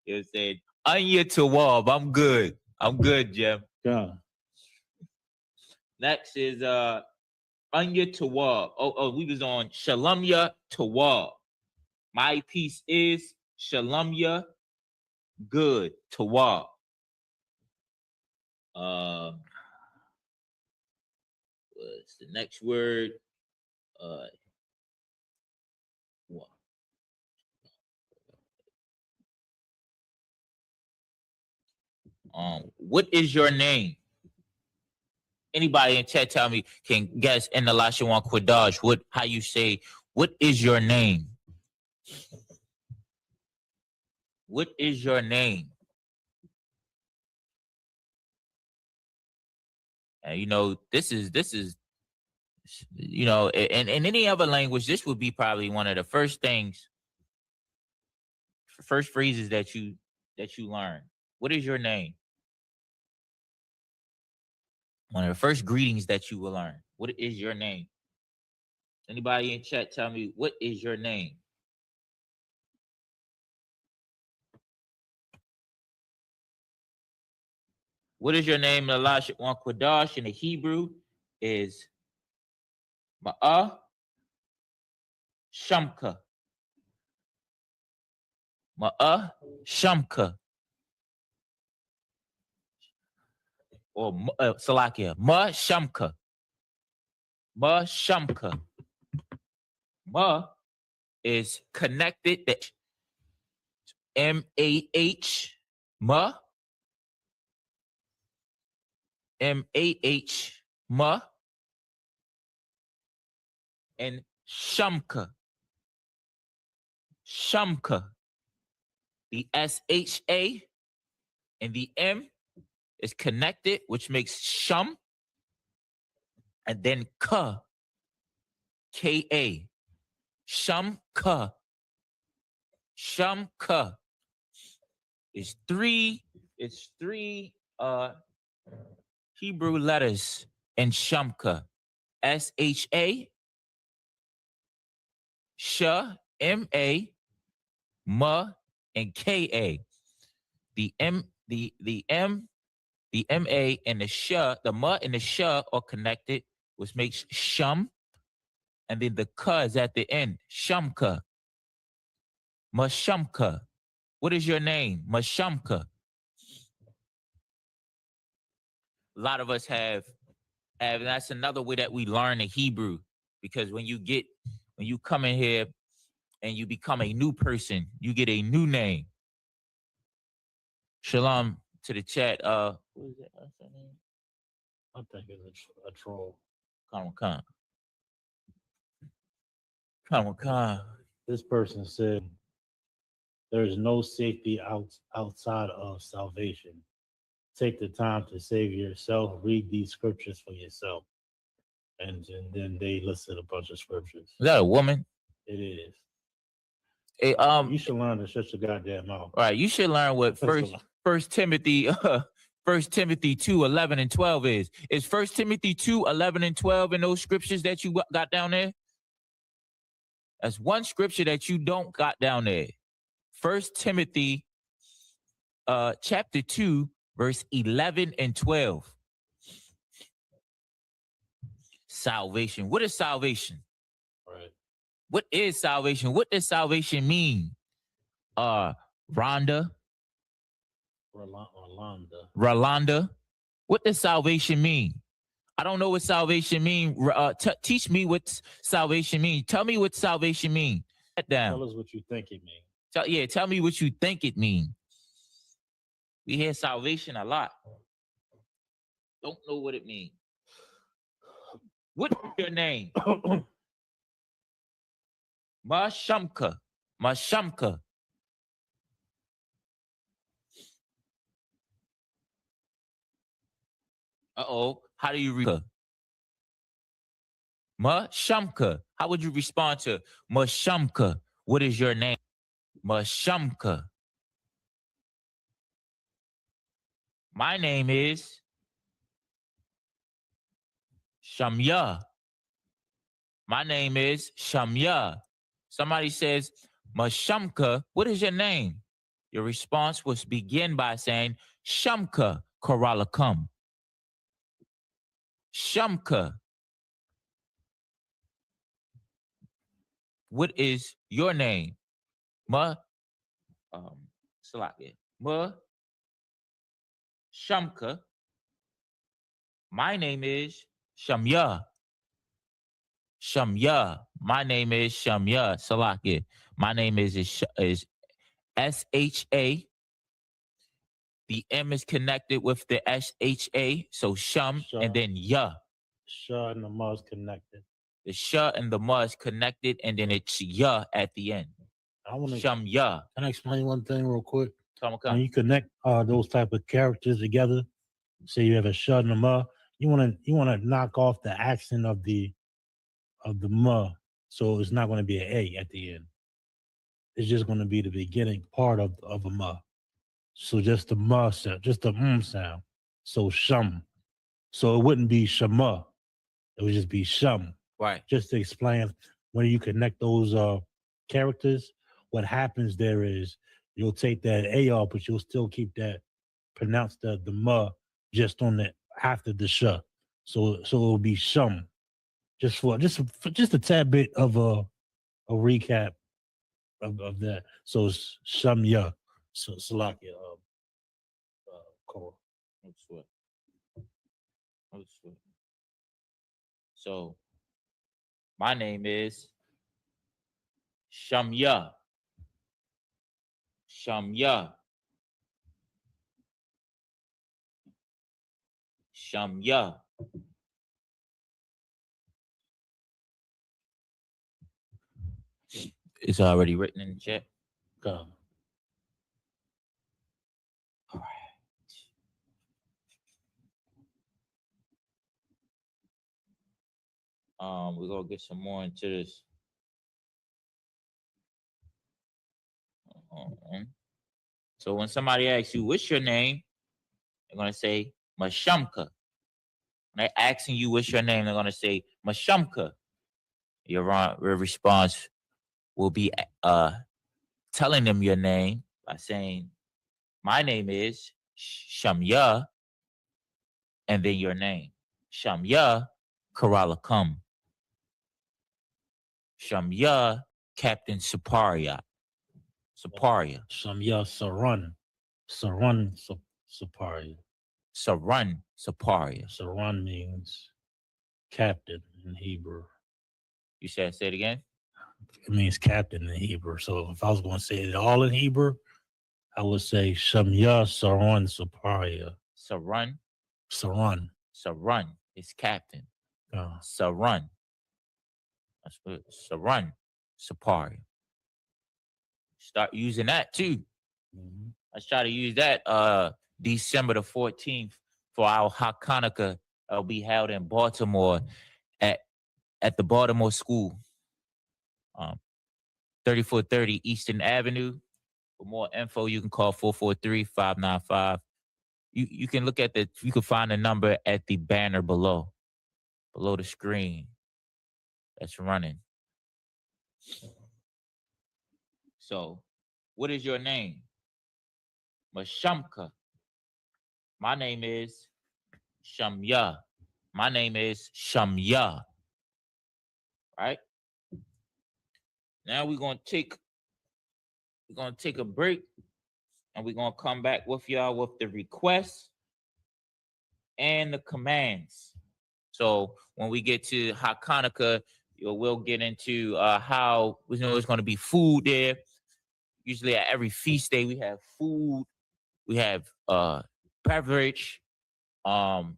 It said, Anya Tawab. I'm good. I'm good, Jim.
Yeah.
Next is Anya Tawab. Oh, we was on Shalom, yeah, Tawab. My piece is Shalom, yeah, good, Tawab. What's the next word? What is your name? Anybody in chat tell me can guess in the Lashawan Qadash how you say what is your name? What is your name? And you know, this is you know, in any other language, this would be probably one of the first phrases that you learn. What is your name? One of the first greetings that you will learn. What is your name? Anybody in chat tell me what is your name? What is your name in the Lashawan Qadash in the Hebrew is Ma'ah Shamka. Ma'ah Shamka. Or Salakia. Ma Shamka. Ma Shamka. Ma is connected. M-A-H. Ma. M-A-H. Ma. And Shamka. Shamka. The S-H-A and the M is connected, which makes Sham. And then Ka. K-A. Shamka. Shamka. It's three Hebrew letters in Shamka. S-H-A. Sha, M-A, Ma, and K-A. The M-A and the Sha, the Ma and the Sha are connected, which makes Sham. And then the Ka is at the end. Shamka. Mashamka. What is your name? Mashamka. A lot of us have, and that's another way that we learn the Hebrew. Because when you come in here and you become a new person, you get a new name. Shalom to the chat. What is it? What's that name?
I think it's a troll.
Hachaanakah.
This person said, there is no safety outside of salvation. Take the time to save yourself. Read these scriptures for yourself. And then they listed a bunch of scriptures.
Is that a woman?
It is.
Hey,
you should learn to shut your goddamn mouth.
All right, you should learn what First Timothy 2:11 and 12 is. Is 1 Timothy 2:11 and 12 in those scriptures that you got down there? That's one scripture that you don't got down there. 1 Timothy chapter 2, verse 11 and 12. Salvation. What is salvation?
Right.
What is salvation? What does salvation mean? Rolanda. What does salvation mean? I don't know what salvation mean. Teach me what salvation means. Tell me what salvation means.
Tell us what you think it means.
Tell me what you think it means. We hear salvation a lot. Don't know what it means. What is your name? Mashamka. Mashamka. Uh-oh. How do you read? Mashamka. How would you respond to Mashamka? What is your name? Mashamka. My name is Shamya. My name is Shamya. Somebody says, Mashamka, what is your name? Your response was begin by saying, Shamka Karalakum. Shamka. What is your name? Salakia. Shamka. My name is Shamya. Shamya. My name is Shamya. Salakia. My name is S-H-A. The M is connected with the S-H-A. So Sham and then Ya.
Shah and the Ma is connected.
The Shah and the Ma is connected and then it's Ya at the end. Shamya.
Can I explain one thing real quick?
Come.
When you connect those type of characters together, say you have a Shah and a Ma, you wanna knock off the accent of the Ma, so it's not gonna be an A at the end. It's just gonna be the beginning part of a Ma. So just the Ma sound, just the sound. So Sham. So it wouldn't be Shama. It would just be Sham.
Right.
Just to explain, when you connect those characters, what happens there is you'll take that A off, but you'll still keep that pronounce the Ma just on the after the Shah. So it'll be Sham. Just a tad bit of a recap of that. So it's Shamya. So Salakia. Call.
So my name is Shamya. Shamya. Shamya. It's already written in the chat.
Come.
All right. We're gonna get some more into this. So when somebody asks you, what's your name? They're gonna say Mashamka. When they're asking you what's your name, they're gonna say Mashamka. Your response will be telling them your name by saying, my name is Shamya, and then your name. Shamya Karalakum. Shamya Captain Saparia. Saparia.
Shamya Saran. Saran Saparia.
Saran Saparia.
Saran means captain in Hebrew.
You say it again?
It means captain in Hebrew. So if I was going to say it all in Hebrew, I would say Shamya Saran Saparia.
Saran?
Saran.
Saran is captain. Saran. That's what Saran Saparia. Start using that too.
Mm-hmm.
Let's try to use that December the 14th for our Hachaanakah. It'll be held in Baltimore at the Baltimore School. 3430 Eastern Avenue. For more info, you can call 443-595. You can look at you can find the number at the banner below the screen that's running. So, what is your name? Mashamka. My name is Shamya. My name is Shamya. Right? Now we're gonna take a break, and we're gonna come back with y'all with the requests and the commands. So when we get to Hachaanakah, we'll get into how there's gonna be food there. Usually at every feast day we have food, we have beverage. After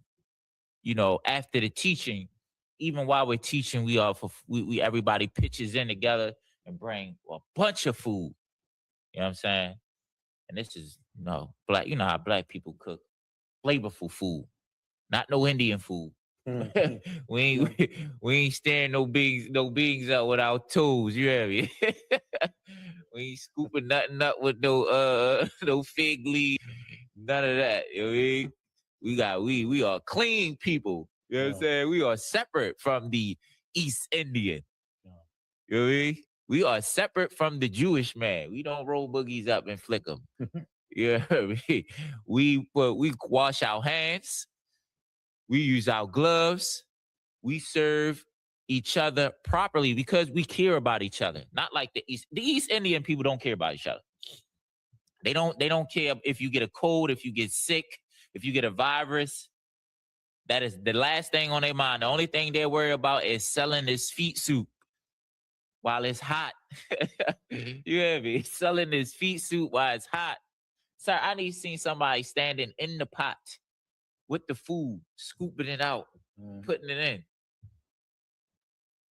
the teaching, even while we're teaching, we everybody pitches in together and bring a bunch of food. You know what I'm saying? And this is black. You know how black people cook flavorful food, not no Indian food. we ain't staring no beans out with our toes. You hear me? We ain't scooping nothing up with no no fig leaf, none of that. You know what I mean? We are clean people. You know what I'm saying? We are separate from the East Indian. You know what I mean? We are separate from the Jewish man. We don't roll boogies up and flick them. You know what I mean? We wash our hands. We use our gloves. We serve each other properly because we care about each other. Not like the East Indian people don't care about each other. They don't care if you get a cold, if you get sick, if you get a virus. That is the last thing on their mind. The only thing they're worried about is selling this feet soup while it's hot. You hear me? Selling this feet soup while it's hot. Sir, I need to see somebody standing in the pot with the food, scooping it out, putting it in.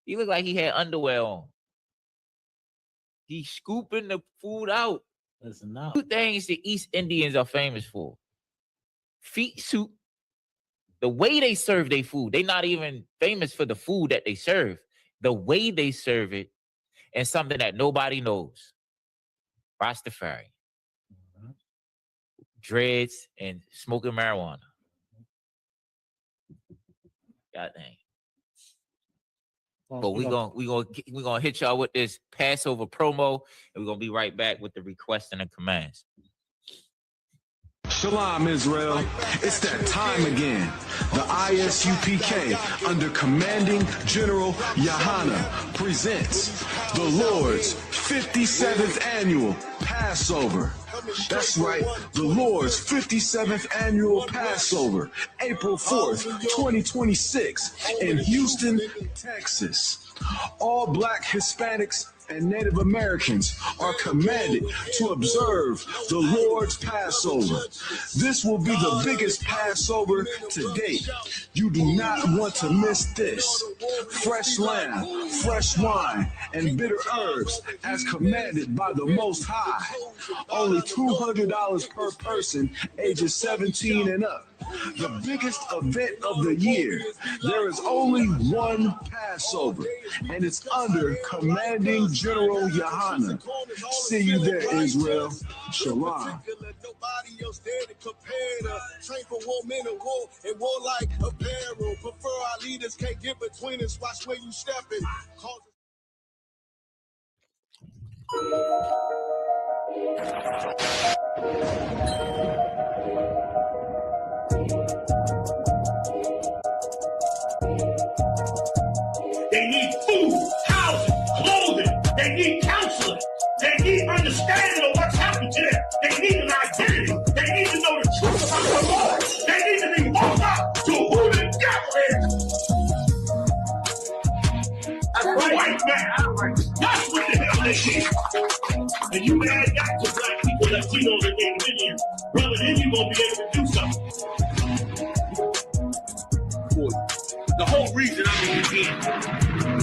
He looked like he had underwear on. He's scooping the food out.
Listen now.
Two things the East Indians are famous for. Feet soup. The way they serve their food. They're not even famous for the food that they serve. The way they serve it, and something that nobody knows. Rastafari. Dreads and smoking marijuana. God dang. But we gonna hit y'all with this Passover promo, and we're gonna be right back with the requests and the commands.
Shalom, Israel. It's that time again. The ISUPK, under Commanding General Hachaanakah, presents the Lord's 57th Annual Passover. That's right, the Lord's 57th Annual Passover, April 4th, 2026, in Houston, Texas. All Black, Hispanics, and Native Americans are commanded to observe the Lord's Passover. This will be the biggest Passover to date. You do not want to miss this. Fresh lamb, fresh wine, and bitter herbs as commanded by the Most High. Only $200 per person, ages 17 and up. The biggest event of the year. There is only one Passover, and it's under Commanding General Hachaanakah. See you there, Israel. Shalom. Train for war, men of war, and warlike apparel. Prefer our leaders can't get between us. Watch where you stepping.
They need food, housing, clothing. They need counseling. They need understanding of what's happened to them. They need an identity. They need to know the truth about the Lord. They need to be woke up to who the devil is. As a white man, that's what the hell they need. And you add that to black people, Latinos, and Native Indians, brother, then you're going to be able to do something. The whole reason I'm in here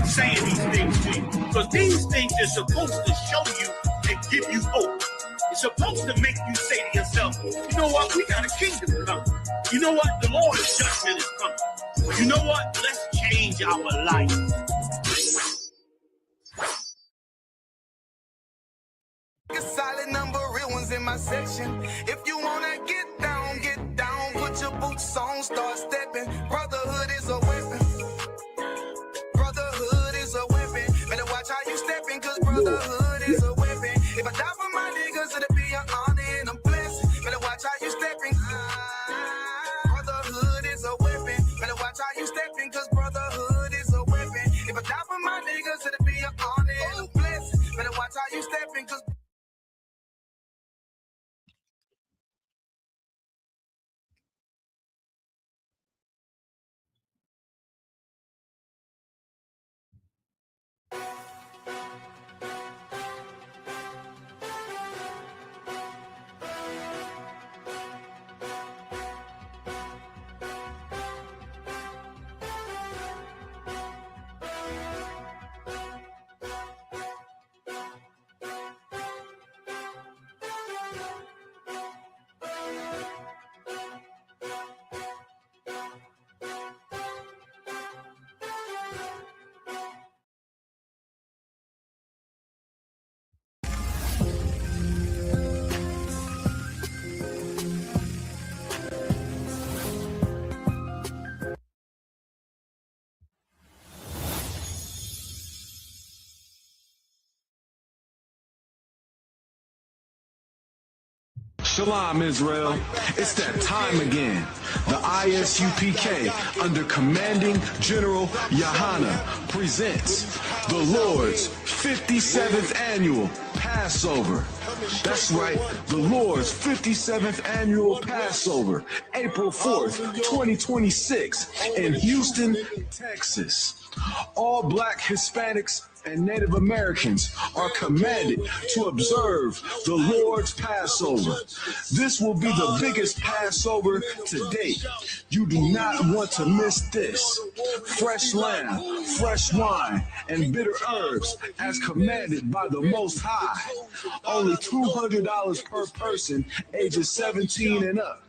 saying these things to you, because these things are supposed to show you and give you hope. It's supposed to make you say to yourself, you know what, we got a kingdom coming. You know what, the Lord's judgment is coming. You know what, let's change our life.
A solid number of real ones in my section. If you wanna get down, put your boots on, start stepping. Brotherhood is a weapon. Brotherhood is a weapon. Better watch how you stepping, cause brotherhood is a weapon. If I die for my niggas, it'll be an honor and a blessing. Better watch how you stepping. Brotherhood is a weapon. Better watch how you stepping, cause brotherhood is a weapon. If I die for my niggas, it'll be an honor and a blessing. Better watch how you stepping, cause
Shalom, Israel. It's that time again. The ISUPK, under Commanding General Yahana, presents the Lord's 57th Annual Passover. That's right, the Lord's 57th Annual Passover, April 4th, 2026, in Houston, Texas. All Black, Hispanics, and Native Americans are commanded to observe the Lord's Passover. This will be the biggest Passover to date. You do not want to miss this. Fresh lamb, fresh wine, and bitter herbs as commanded by the Most High. Only $200 per person, ages 17 and up.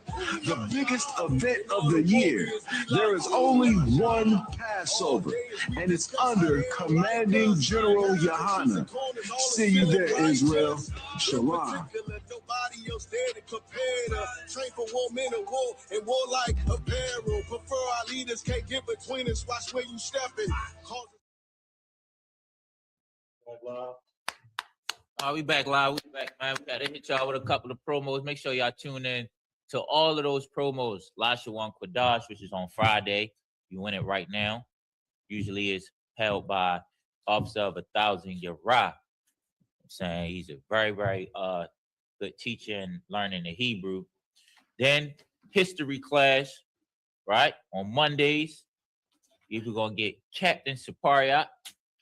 The biggest event of the year. There is only one Passover, and it's under Commanding General Yahana. See you there, Israel. Shalom.
Train for war, men of war, and warlike apparel. Prefer our leaders can't get between us. Watch where you stepping.
We back live. We back, man. We got to hit y'all with a couple of promos. Make sure y'all tune in to all of those promos. Lashawan Qadash, which is on Friday. You win it right now. Usually is held by Officer of 1,000 Yerah. I'm saying he's a very, very good teacher and learning the Hebrew. Then history class, right? On Mondays, you're going to get Captain Sapariat.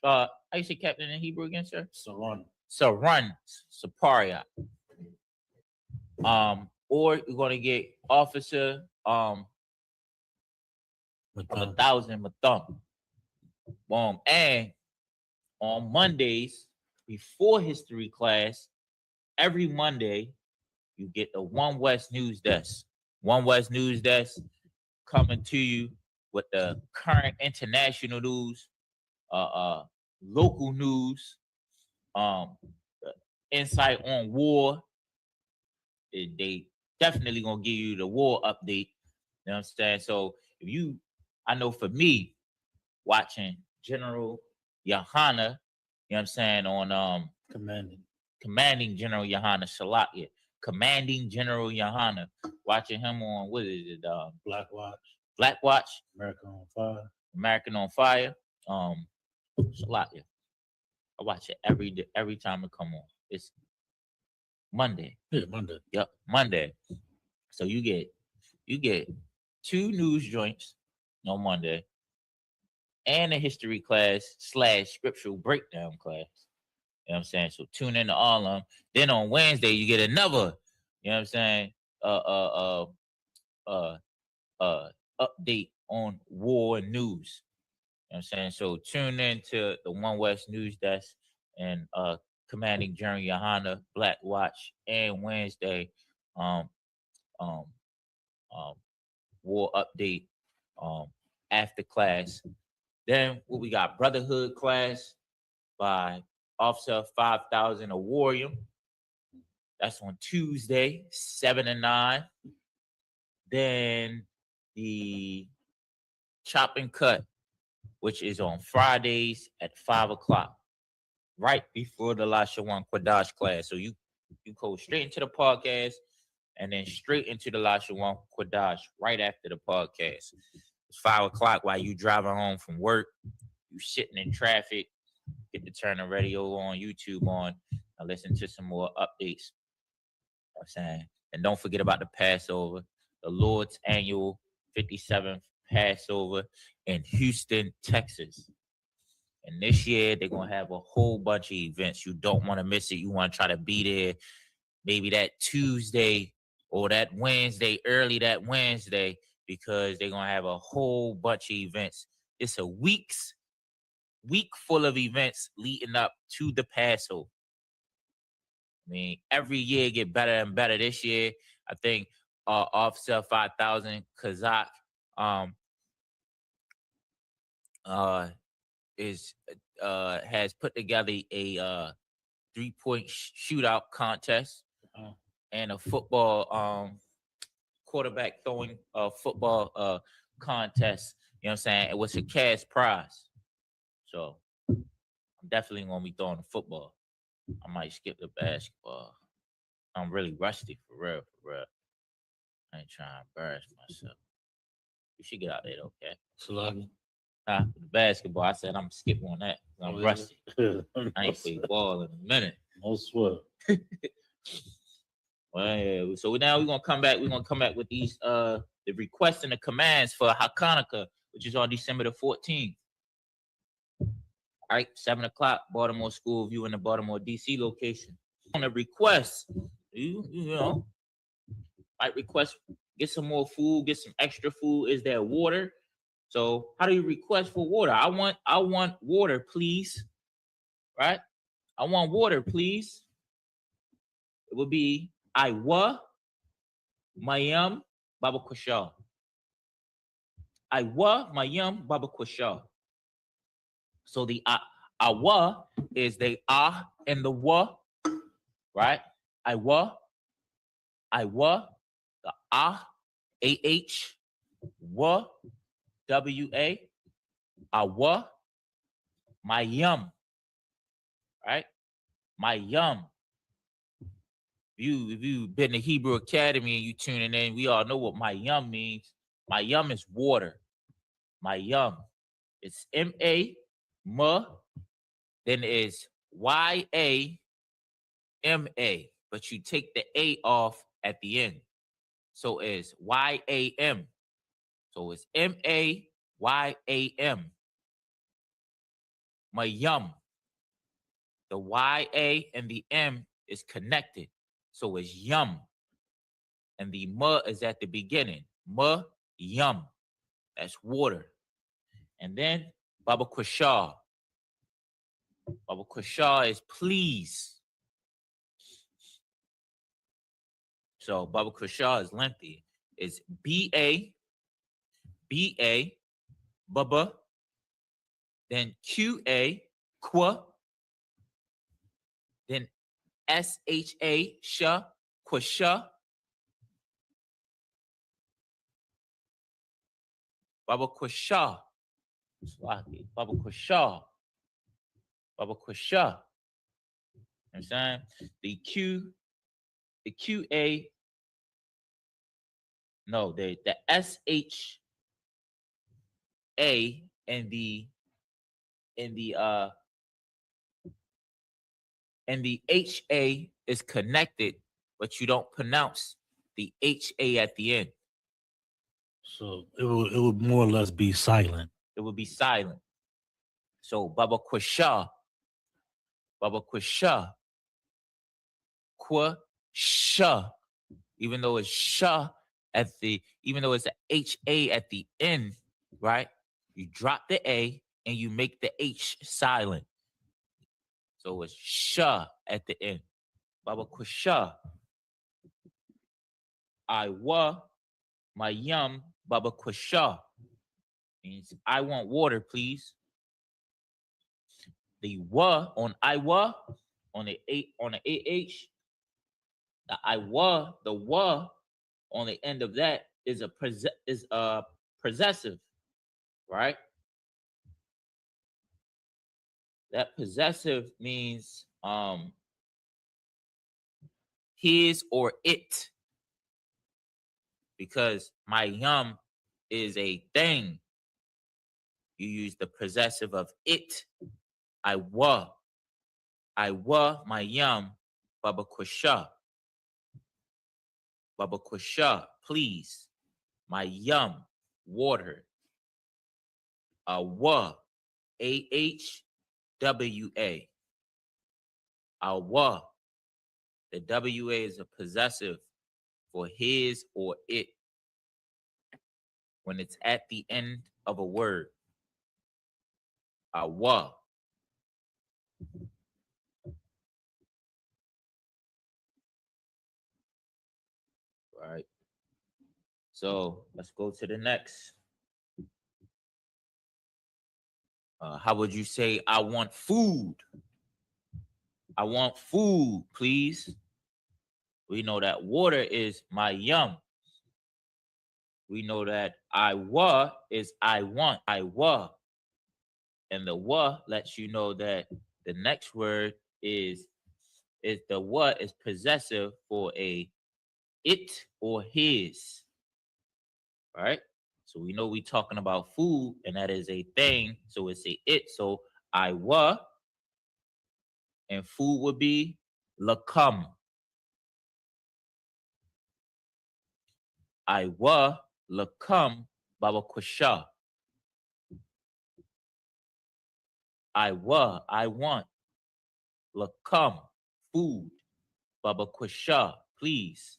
How you say Captain in Hebrew again, sir? Saran Sapariat. Or you're going to get Officer of 1,000 Matham. Boom. And on Mondays, before history class, every Monday, you get the One West News Desk. One West News Desk coming to you with the current international news, local news, insight on war. They definitely gonna give you the war update. You know what I'm saying? So I know for me, watching General Yahana, you know what I'm saying, on Commanding General Yahana Shalakia, Commanding General Yahana, watching him on, what is it?
Black Watch.
Black Watch.
American on Fire.
Shalakia. I watch it every time it come on. It's Monday.
Yeah, Monday.
Yep, Monday. So you get 2 news joints on Monday and a history class / scriptural breakdown class. You know what I'm saying? So tune in to all of them. Then on Wednesday, you get another, you know what I'm saying, update on war and news. You know what I'm saying? So tune in to the One West News Desk and Commanding General Yahana, Black Watch, and Wednesday, war update after class. Then what we got, Brotherhood class by Officer 5,000, a Warrior. That's on Tuesday, 7 to 9. Then the Chop and Cut, which is on Fridays at 5 o'clock, right before the Lashawan Qadash class. So you go straight into the podcast and then straight into the Lashawan Qadash right after the podcast. It's 5 o'clock while you driving home from work. You sitting in traffic. Get to turn the radio on, YouTube on, and listen to some more updates. You know what I'm saying? And don't forget about the Passover, the Lord's annual 57th Passover in Houston, Texas. And this year, they're going to have a whole bunch of events. You don't want to miss it. You want to try to be there maybe that Tuesday or that Wednesday, early that Wednesday, because they're going to have a whole bunch of events. It's a week full of events leading up to the Passover. I mean, every year get better and better. This year, I think Officer 5,000 Kazakh has put together a 3-point shootout contest and a football quarterback throwing football contest. You know what I'm saying? It was a cash prize. So I'm definitely gonna be throwing the football. I might skip the basketball. I'm really rusty for real, for real. I ain't trying to embarrass myself. You should get out there, okay?
Salaki.
The basketball. I said I'm skip on that. I'm rusty. I ain't played ball in a minute.
No sweat.
Well, yeah. So now we're gonna come back. We're gonna come back with these the requests and the commands for Hachaanakah, which is on December the 14th. All right, 7 o'clock, Baltimore School View in the Baltimore DC location. On the request, you know, might request get some more food, get some extra food. Is there water? So how do you request for water? I want water, please. Right? I want water, please. It would be Iwa Mayam Baba Kusha. Iwa Mayam Baba Kusha. So the Awa is the ah and the wa, right? Iwa, the ah, A-H, wa, W-A, Awa, Mayam, right? Mayam. If you've been to Hebrew Academy and you tuning in, we all know what Mayam means. Mayam is water. Mayam. It's M-A, Ma, then it's Y-A-M-A, but you take the A off at the end. So it's Y-A-M. So it's M-A-Y-A-M. Mayam. The Y-A and the M is connected. So it's yum. And the ma is at the beginning. Ma, yum. That's water. And then Baba Kusha. Baba Kusha is please. So Baba Kusha is lengthy. It's B-A, Baba, then Q-A, Qua, then S-H-A, Sha, Kusha. Baba Kusha. Baba Kusha. Baba Kusha. You know what I'm saying? The Q-A, no, the S-H-A and the H-A is connected, but you don't pronounce the H-A at the end.
So it would more or less be silent.
It would be silent. So Baba Kusha. Baba Kusha. Sha. Even though it's sha even though it's a H-A at the end, right? You drop the A and you make the H silent. So it's sha at the end. Baba Kusha. Iwa Mayam Baba Kusha. Means I want water, please. The wa on Iwa, on the AH, the Iwa, the wa on the end of that is a possessive, right? That possessive means his or it, because my yum is a thing. You use the possessive of it. Iwa my yum, Baba Kusha. Baba Kusha, please. My yum, water. Awa, A-H-W-A. Awa. The W-A is a possessive for his or it when it's at the end of a word. Awa. Right. So let's go to the next. How would you say, I want food? I want food, please. We know that water is my yum. We know that Iwa is I want. Iwa. And the wa lets you know that the next word is is the what is possessive for a it or his, right? So we know we talking about food, and that is a thing. So it's a it. So I wa, and food would be lakam. I wa lakam baba kusha. I want lakam food baba kusha, please.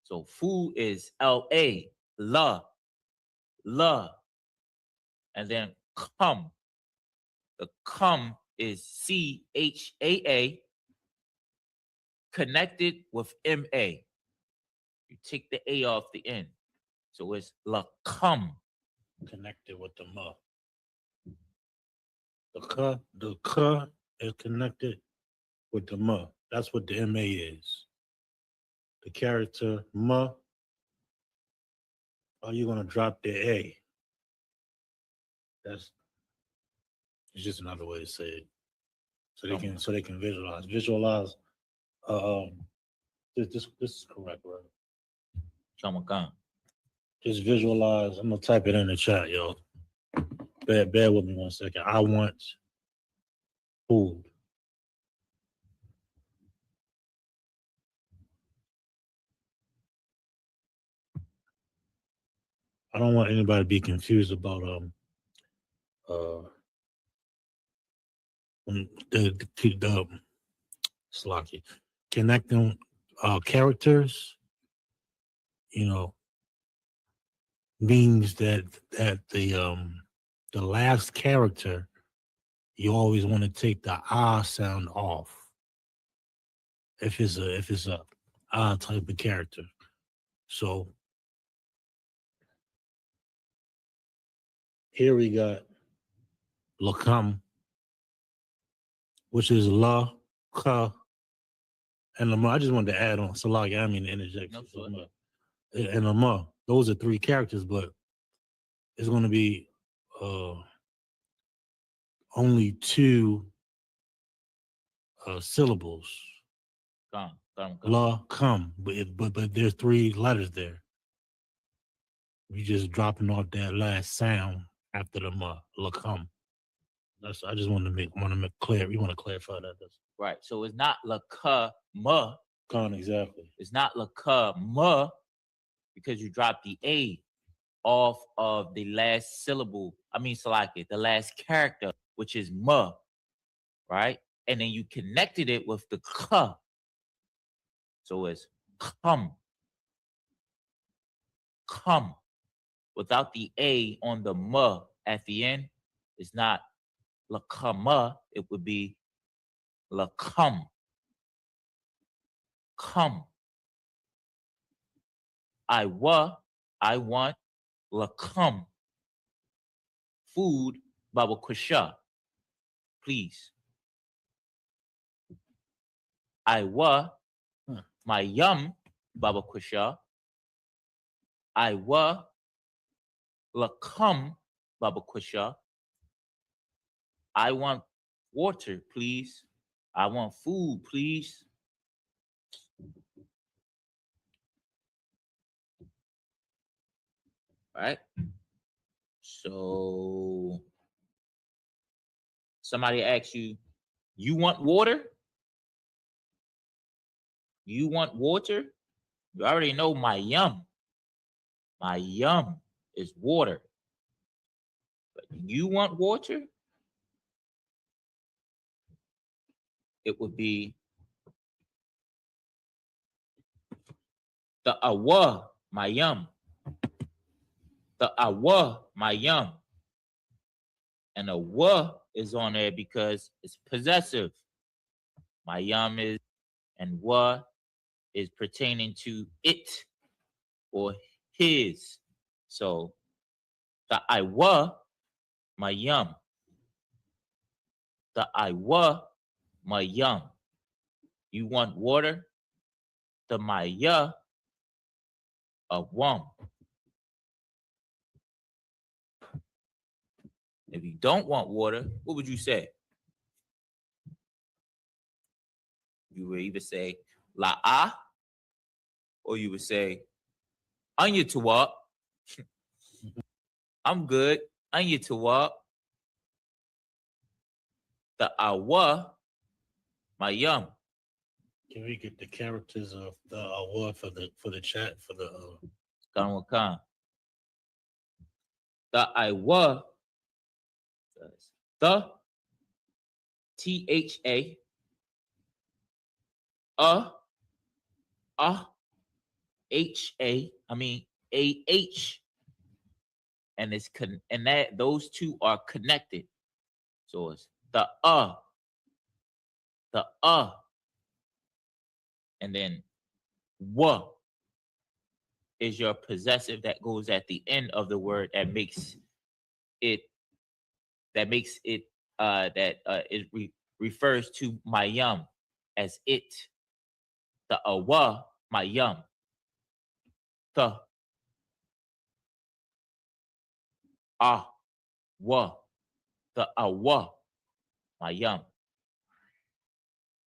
So food is L-A, la, and then come. The come is C-H-A-A connected with M-A. You take the A off the end. So it's la come.
Connected with the ma. The ka is connected with the ma. That's what the MA is. The character ma, are you gonna drop the A? It's just another way to say it. So they can visualize. Visualize. This is correct, right?
Hachaanakah.
Just visualize. I'm gonna type it in the chat, yo. Bear with me 1 second. I want food. I don't want anybody to be confused about the Slocky connecting characters, means that the last character, you always want to take the ah sound off. If it's a ah type of character. So here we got lakam, which is la, ka, and lama. I just wanted to add on Salaki, I mean interject.
No,
And lama. Those are 3 characters, but it's gonna be only 2 syllables.
Come.
La, come, but there's 3 letters there. You just dropping off that last sound after the ma, la, come. I just want to make clear. You want to clarify that?
Right. So it's not la ka ma.
Con, exactly.
It's not la ka ma because you dropped the A off of the last syllable. I mean, Salaki, the last character, which is ma, right? And then you connected it with the ka. So it's come. Come. Without the A on the ma at the end, it's not la kama, it would be la come. Come. I want la come. Food, Baba Kusha. Please. I my yum, Baba Kusha. I la come, Baba Kusha. I want water, please. I want food, please. Right? So somebody asks you, you want water? You want water? You already know my yum. My yum is water. But you want water? It would be the awa, my yum. The awa, my yum. And the wa is on there because it's possessive. My yum is, and wa is pertaining to it or his. So the I wa, my yum. The I wa, my yum. You want water? The my ya, a wum. If you don't want water, what would you say? You would either say la'a, or you would say anya tawab. I'm good. Anya tawab. The awa, my yum.
Can we get the characters of the award for the chat for the
Kanwakan. The Iwa, the THA, HA, I mean AH, and and that those two are connected. So it's the and then wa is your possessive that goes at the end of the word that makes it refers to my yum as it. The awa, my yum. The wa, the awa, my yum.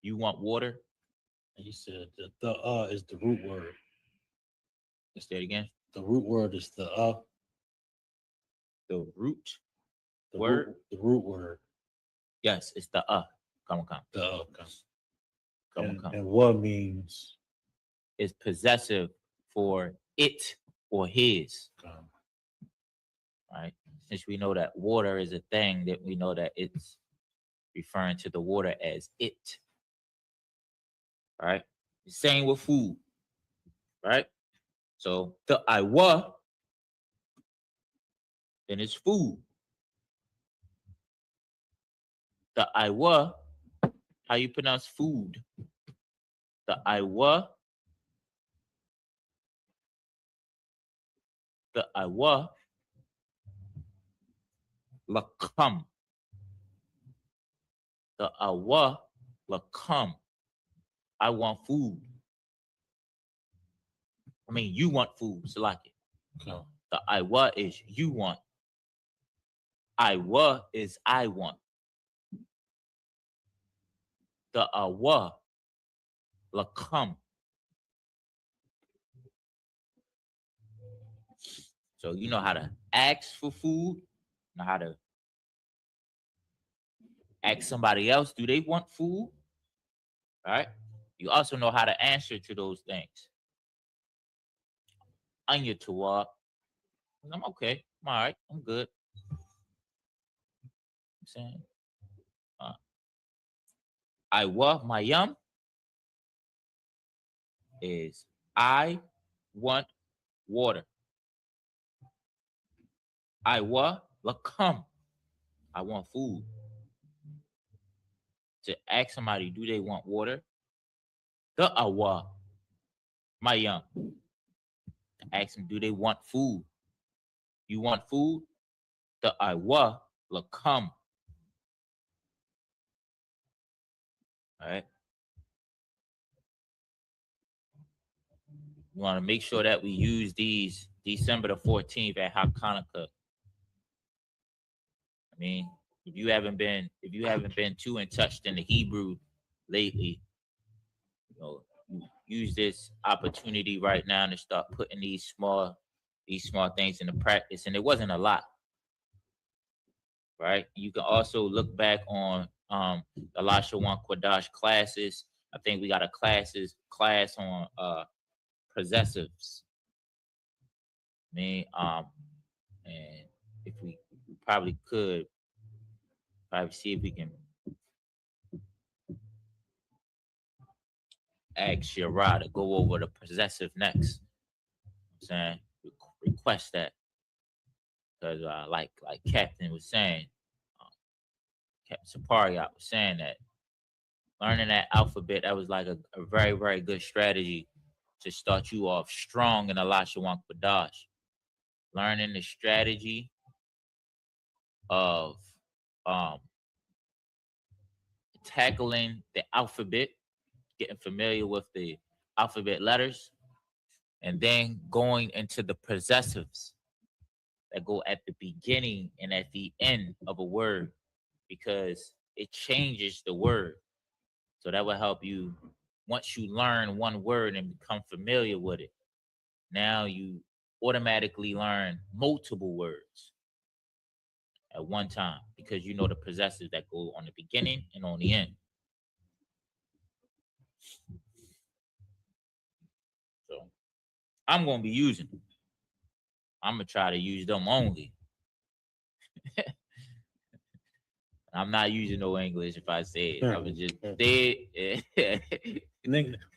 You want water?
And you said the is the root word.
Let's say it again.
The root word is the
The root
the
word.
the root word.
Yes, it's the Come on.
The
Come.
And what means
is possessive for it or his. Right? Since we know that water is a thing, that we know that it's referring to the water as it. Right? Same with food. Right? So the Iwa, then it's food. The Iwa, how you pronounce food? The Iwa, lakam. The Awa lakam. I want food. I mean, you want food, Salaki. So the Iwa is you want. Iwa is I want. The Awa lakam. So you know how to ask for food, you know how to ask somebody else, do they want food? Right? You also know how to answer to those things. Anya tawab. I'm okay. I'm all right. I'm good. I'm saying, Iwa mayam is I want water. Iwa lakam. I want food. To ask somebody, do they want water? The awa mayam. To ask them, do they want food? You want food? The Iwa lakam. All right. We want to make sure that we use these December the 14th at Hachaanakah. I mean, if you haven't been too in touch in the Hebrew lately, you know, use this opportunity right now to start putting these small things into practice. And it wasn't a lot. Right? You can also look back on the Lashawan Qadash classes. I think we got a class on possessives. I mean, and if we probably could see if we can ask Shira to go over the possessive next. I'm saying, request that, because like Captain was saying, Captain Sapariat was saying that learning that alphabet, that was like a very, very good strategy to start you off strong in the Lashawan Qadash. Learning the strategy of tackling the alphabet, getting familiar with the alphabet letters, and then going into the possessives that go at the beginning and at the end of a word, because it changes the word. So that will help you once you learn one word and become familiar with it, now you automatically learn multiple words at one time because you know the possessors that go on the beginning and on the end. So I'm going to be using them. I'm going to try to use them only. I'm not using no English if I say it. I was just dead.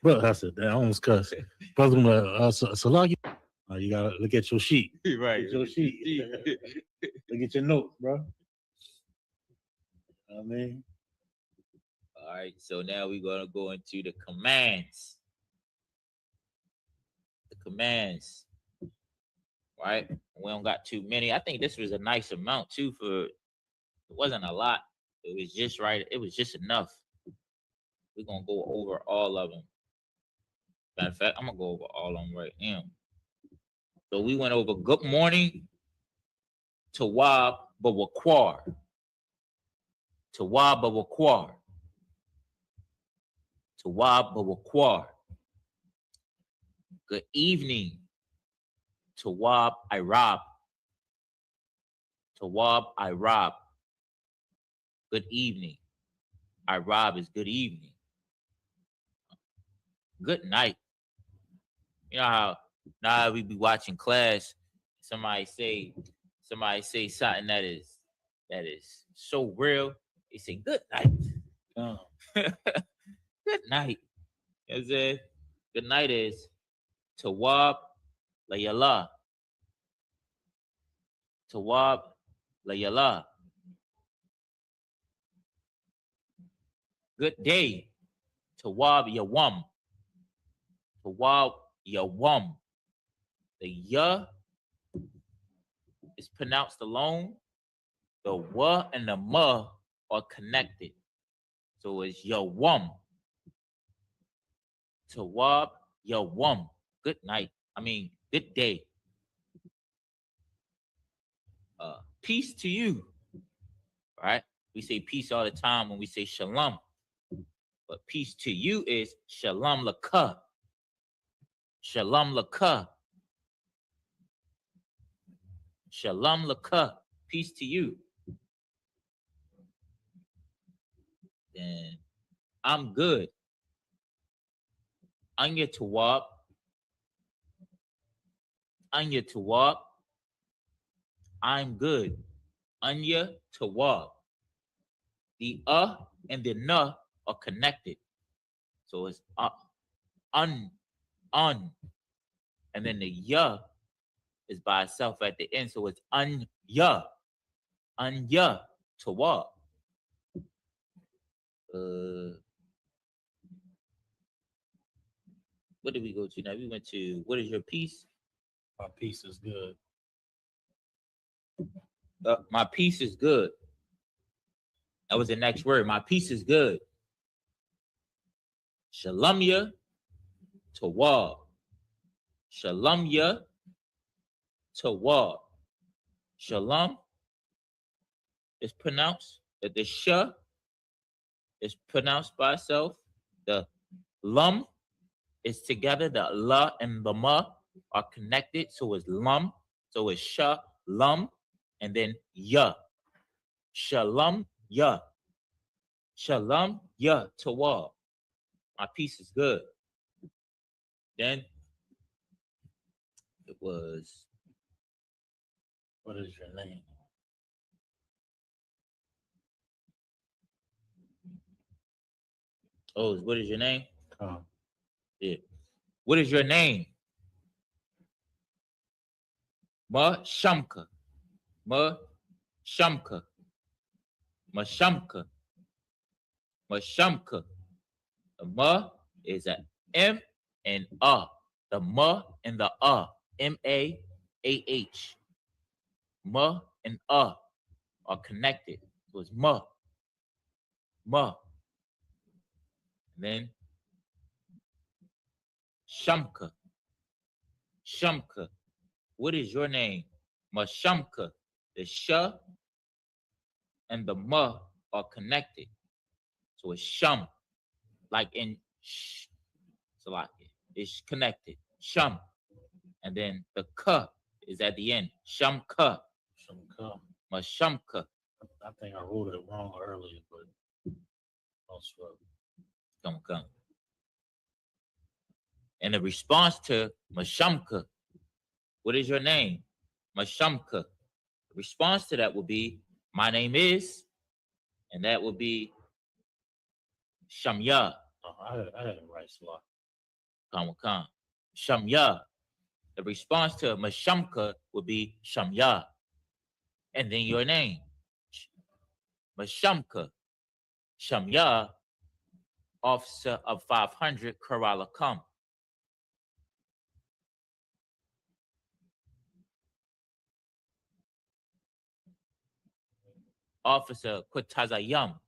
Bro, I said that. I almost cussed. Brother, Salaki, you got to look at your sheet.
Right.
Look at your sheet. Look at your notes, bro. I mean.
All right, so now we're going to go into the commands. The commands, right? We don't got too many. I think this was a nice amount too for, it wasn't a lot. It was just right. It was just enough. We're going to go over all of them. Matter of fact, I'm going to go over all of them right now. So we went over good morning, Tawab Bawakwar. Tawab Bawakwar. Tawab Bawakwar. Good evening, Tawab Irab. Tawab Irab. Good evening. Irab is good evening. Good night. You know how now we be watching class, somebody say something that is so real. They say good night. Oh. Good night. Is it? Good night is Tawab Layala. Tawab Layala. Good day. Tawab Yawam. Tawab Yawam. The ya is pronounced alone. The wa and the ma are connected. So it's Yawam. Tawab Yawam. Good night. Good day. Peace to you. Right? We say peace all the time when we say shalom. But peace to you is shalom laka. Shalom laka. Shalom laka. Peace to you. Then I'm good. Anya Tawab. Anya Tawab. I'm good. Anya Tawab. The and the na are connected. So it's un. And then the ya is by itself at the end. So it's anya. Anya Tawab. What did we go to now? We went to, what is your peace?
My peace is good.
My peace is good. That was the next word. My peace is good. Shalomya Tawab. Shalomya Tawab. Shalom is pronounced, that the sha is pronounced by itself. The lum is together. The la and the ma are connected. So it's lum. So it's sha, lum, and then ya. Shalom, ya. Shalom, ya, Tawab. My peace is good. Then it was,
what is your name?
Oh, what is your name?
Oh.
Yeah. What is your name? Ma Shamka. Ma Shamka. Ma Shamka. Ma Shamka. The ma is an M and A. The ma and the A. M-A-A-H. Ma and A are connected. So it's ma. Ma. Then Shamka. Shamka. What is your name? Mashamka. The sha and the ma are connected. So it's sham. Like in Salaki. It's connected. Sham. And then the ka is at the end. Shamka.
Shamka.
Mashamka.
I think I wrote it wrong earlier, but also
Come. And the response to Mashamka, what is your name? Mashamka. The response to that will be, my name is, and that will be Shamya.
I had it right, Slot.
Come. Shamya. The response to Mashamka would be Shamya. And then your name. Mashamka. Shamya, officer of 500, Kerala come. Officer Kwatazayam,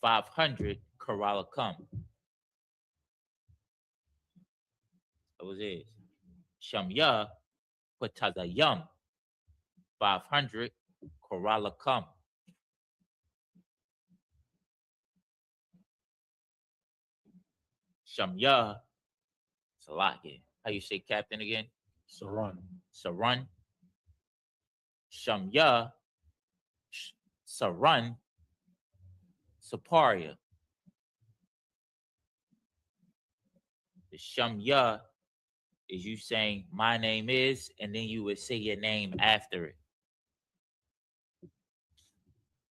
500, Kerala come. That was it. Shamya Kwatazayam, 500, Kerala come. Shamya Salaki. How you say captain again?
Saran.
Shamya Saran Saparia. The Shamya is you saying my name is, and then you would say your name after it.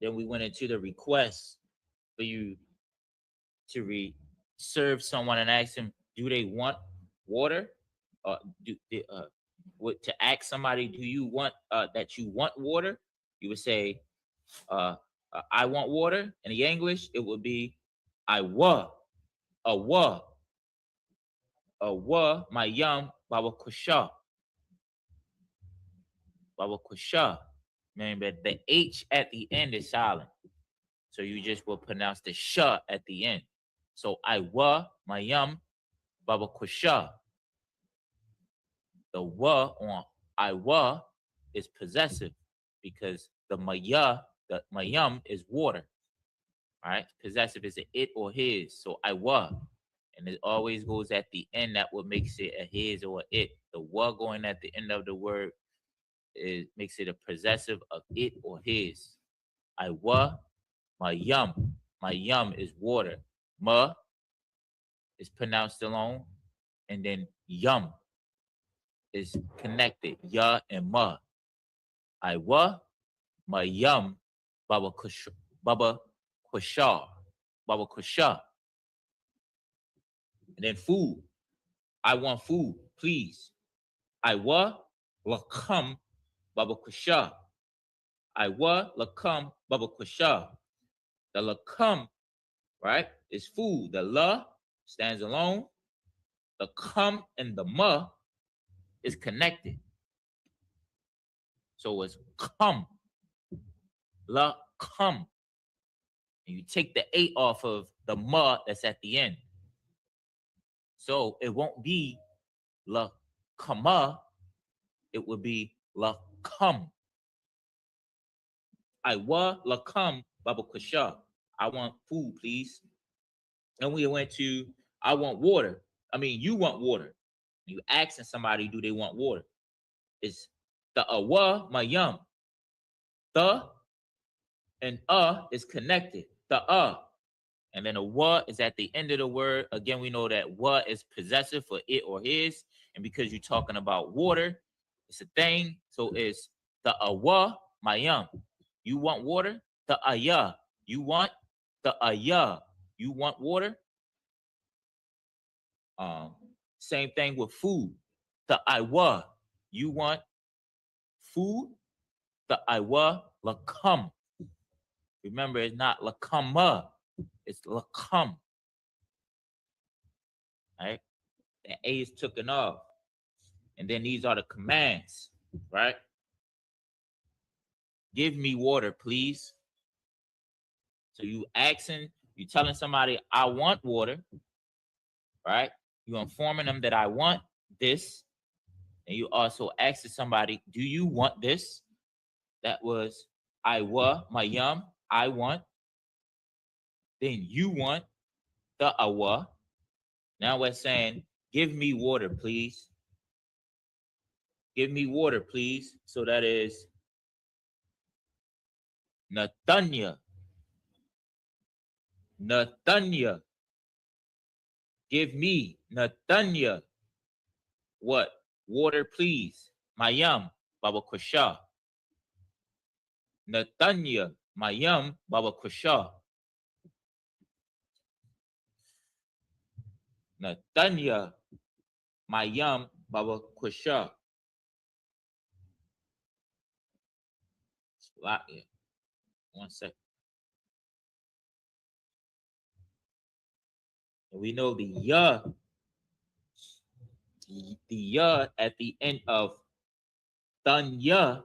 Then we went into the request for you to serve someone and ask them, do they want water? To ask somebody, do you want that you want water? You would say, I want water. In the English, it would be I wa, a wa, my yum, Baba Kusha. Baba Kusha. Meaning that the H at the end is silent. So you just will pronounce the sha at the end. So I wa, my yum, Baba Kusha. The wa on I wa is possessive because the mayum is water. All right, possessive is a it or his. So I wa, and it always goes at the end. That what makes it a his or it. The wa going at the end of the word makes it a possessive of it or his. I wa, mayum. Mayum is water. Ma is pronounced alone, and then yum is connected. Ya and ma. I wa, mayum, Baba Kusha. And then food. I want food, please. I wa, lakam, Baba Kusha. I wa, lakam, Baba Kusha. The lakam, right, is food. The la stands alone. The kam and the ma is connected. So it's come, la come. And you take the A off of the ma that's at the end. So it won't be la kama, it would be la come. I wa la come, Baba Kusha. I want food, please. And we went to I want water. You want water. You asking somebody, do they want water? It's the awa mayum. The and is connected. The and then a wa is at the end of the word. Again, we know that wa is possessive for it or his, and because you're talking about water, it's a thing. So it's the awa mayum. You want water? The aya. You want the aya. You want water? Same thing with food. The iwa. You want food? The iwa lakam. Remember, it's not lakama. It's lakam. Right? The A is taken off. And then these are the commands. Right? Give me water, please. So you telling somebody, I want water. Right? You informing them that I want this. And you also asking somebody, do you want this? That was I wa, mayum, I want. Then you want the awa. Now we're saying, give me water, please. Give me water, please. So that is Nathanya. Nathanya. Give me, Nathanya. What? Water, please. Mayam, Baba Kusha. Nathanya, Mayam, Baba Kusha. Nathanya, Mayam, Baba Kusha. One second. And we know the ya at the end of Thanya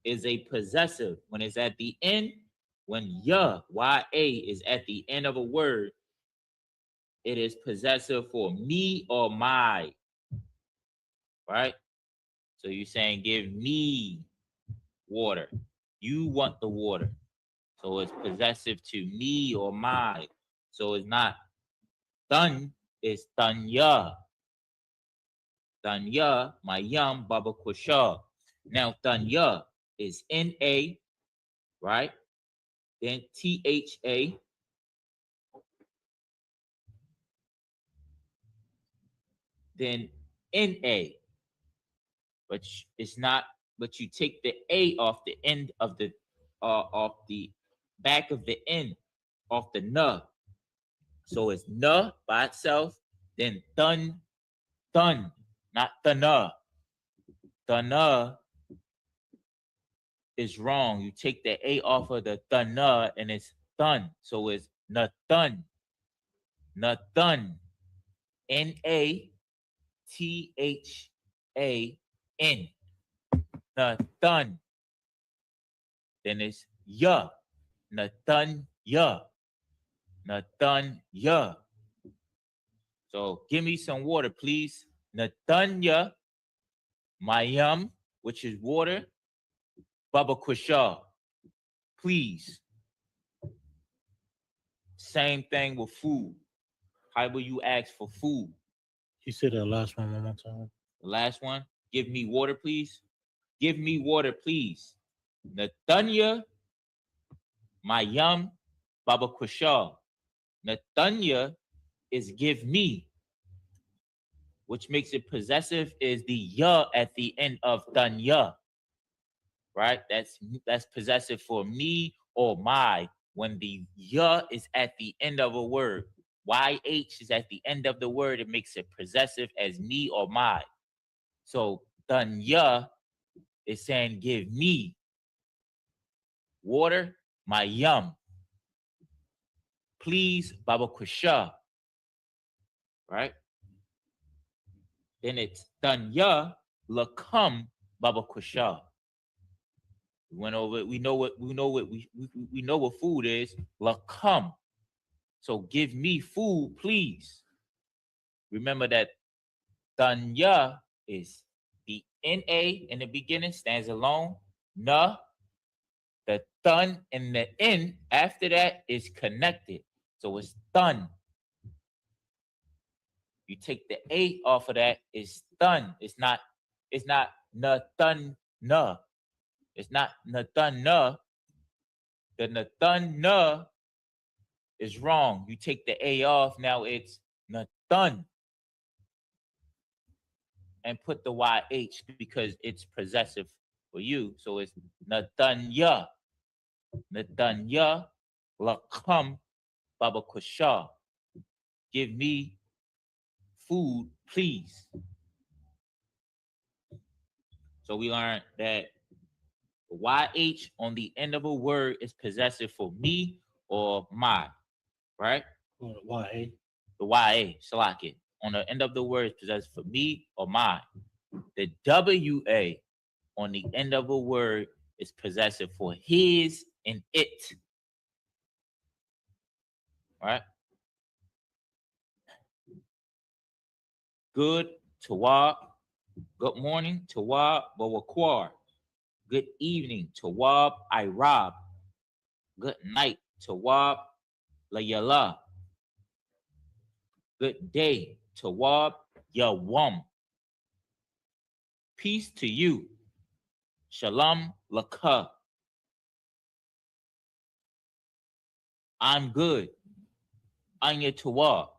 is a possessive. When it's at the end, when ya is at the end of a word, it is possessive for me or my. Right? So you're saying, give me water. You want the water. So it's possessive to me or my. So it's not done, it's Thanya. Thanya, Mayam, Baba Kusha. Now Thanya is N-A, right? Then T-H-A. Then N-A. But it's not, but you take the A off the end of the back of the N, off the N. So it's N by itself, then Thun, not Thana. Thana is wrong. You take the A off of the Thana and it's Thun. So it's Nathun. Nathun. N-A-T-H-A-N. Nathun. Then it's Ya. Nathun Ya. Nathun Ya. So give me some water, please. Nathanya, Mayam, which is water. Baba Kusha, please. Same thing with food. How will you ask for food?
You said that last one more time.
The last one, give me water, please. Give me water, please. Nathanya, Mayam, Baba Kusha. Nathanya is give me, which makes it possessive, is the ya at the end of Thanya. Right? That's possessive for me or my. When the ya is at the end of a word, YH is at the end of the word, it makes it possessive as me or my. So Thanya is saying, give me water, my yum. Please, Baba Kusha. Right? Then it's Thanya Lakam Baba Kusha. We went over it. We know what food is. Lakam. So give me food, please. Remember that Thanya is the N-A in the beginning, stands alone. Na, the thun and the N after that is connected. So it's thun. You take the A off of that, it's thun. It's not na thun na. It's not Nathan na. The Nathan na is wrong. You take the A off, now it's Nathan. And put the YH because it's possessive for you. So it's Nathanya. Nathanya Lakam Baba Kusha. Give me food, please. So we learned that YH on the end of a word is possessive for me or my, right?
YA.
The YA, Salaki. On the end of the word is possessive for me or my. The WA on the end of a word is possessive for his and it. Right? Good, Tawab. Good morning, Tawab, Bawakwar. Good evening, Tawab, Irab. Good night, Tawab, Layala. Good day. Tawab Yawam. Peace to you. Shalom Lakah. I'm good. Anya Tawab.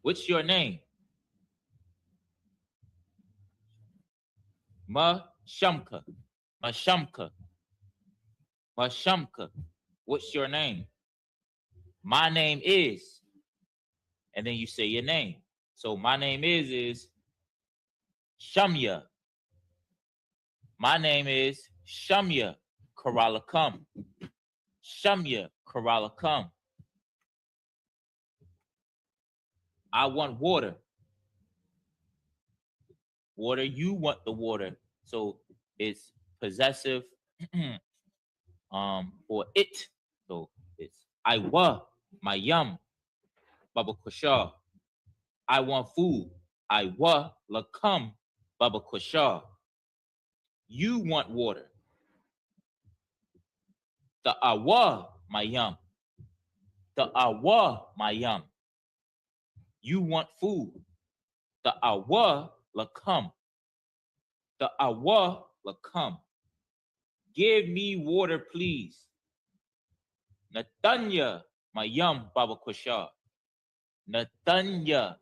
What's your name? Mashamka. Mashamka. Mashamka. What's your name? My name is. And then you say your name. So my name is Shamya. My name is Shamya Karalakam. Shamya Karalakam. I want water. Water, you want the water. So it's possessive or it. So it's I wa, my yum, Baba Kushar. I want food. I wa lakam, Baba Kushar. You want water. The awa, my yum. The awa, my yum. You want food. The awa lakam. The awa lakam. Give me water, please. Natanya, my yum, Baba Kushar. Natanya,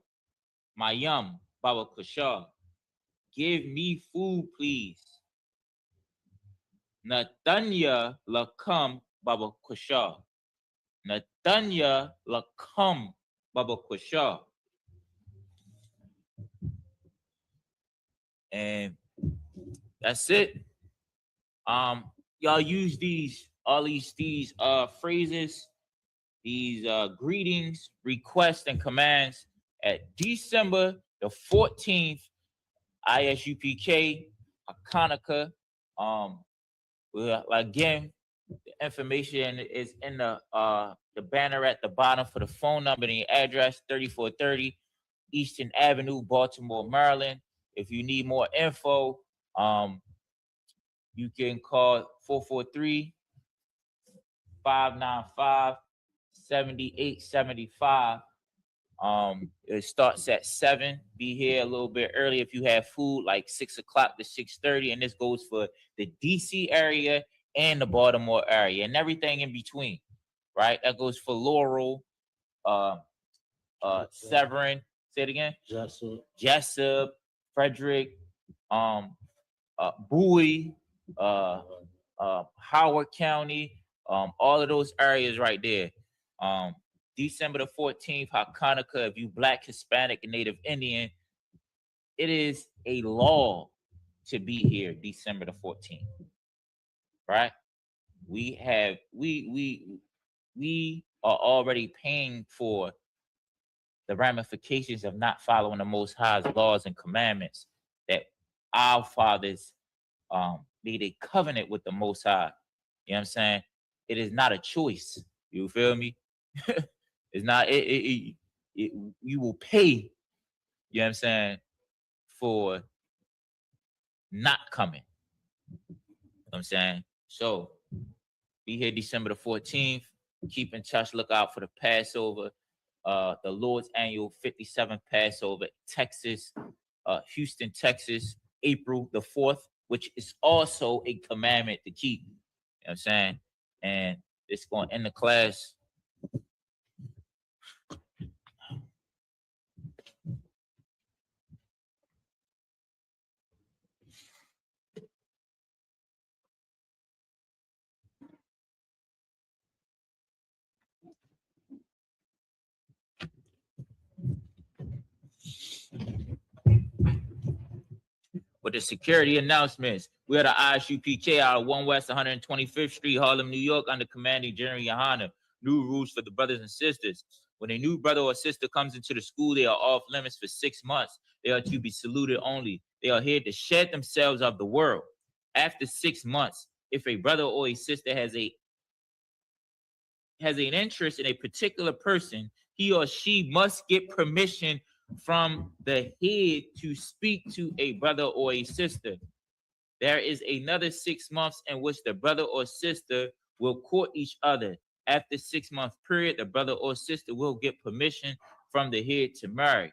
my yum, Baba Kushar. Give me food, please. Natanya lakam, Baba Kushar. Natanya lakam, Baba Kushar. And that's it. Y'all use all these phrases, these greetings, requests, and commands at December the 14th, ISUPK, Hachaanakah. Again, the information is in the banner at the bottom for the phone number and the address, 3430 Eastern Avenue, Baltimore, Maryland. If you need more info, you can call 443-595-7875. It starts at 7. Be here a little bit early if you have food, like 6 o'clock to 6:30, and this goes for the DC area and the Baltimore area and everything in between, right? That goes for Laurel, Severn. Say it again. Jessup, Frederick, Bowie, Howard County, all of those areas right there. December the 14th, Hachaanakah, if you Black, Hispanic, and Native Indian, it is a law to be here December the 14th, right? We are already paying for the ramifications of not following the Most High's laws and commandments, that our fathers made a covenant with the Most High. You know what I'm saying? It is not a choice. You feel me? It's not. You will pay. You know what I'm saying? For not coming. You know what I'm saying? So be here December the 14th. Keep in touch. Look out for the Passover. The Lord's annual 57th Passover, Texas, Houston, Texas, April the 4th, which is also a commandment to keep. You know what I'm saying? And it's going to end the class. With the security announcements, we are the ISUPK out of 1 West 125th Street, Harlem, New York, under commanding General Yohana. New rules for the brothers and sisters. When a new brother or sister comes into the school, they are off limits for 6 months. They are to be saluted only. They are here to shed themselves of the world. After 6 months, if a brother or a sister has an interest in a particular person, he or she must get permission from the head to speak to a brother or a sister. There is another 6 months in which the brother or sister will court each other. After 6 month period, the brother or sister will get permission from the head to marry.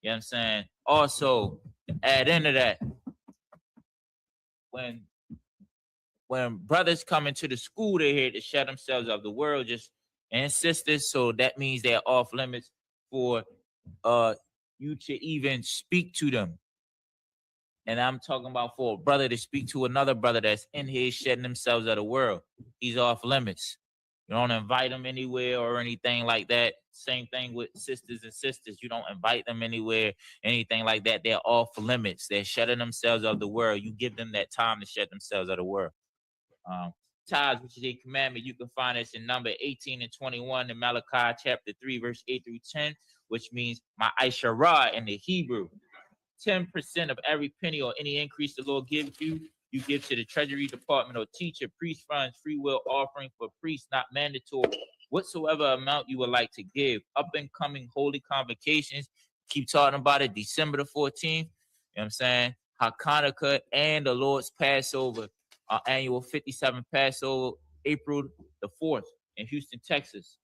You know what I'm saying? Also, add into that, when brothers come into the school, they're here to shut themselves of the world, and sisters. So that means they're off limits for you to even speak to them. And I'm talking about for a brother to speak to another brother that's in here shedding themselves of the world. He's off limits. You don't invite them anywhere or anything like that. Same thing with sisters and sisters. You don't invite them anywhere, anything like that. They're off limits. They're shutting themselves of the world. You give them that time to shut themselves of the world. Tithes, which is a commandment, you can find us in number 18 and 21 in Malachi chapter 3, verse 8 through 10, which means ma'asharah in the Hebrew. 10% of every penny or any increase the Lord gives you, you give to the Treasury Department or teacher, priest funds, free will offering for priests, not mandatory. Whatsoever amount you would like to give. Up and coming holy convocations, keep talking about it, December the 14th, you know what I'm saying? Hachaanakah and the Lord's Passover, our annual 57th Passover, April the 4th in Houston, Texas.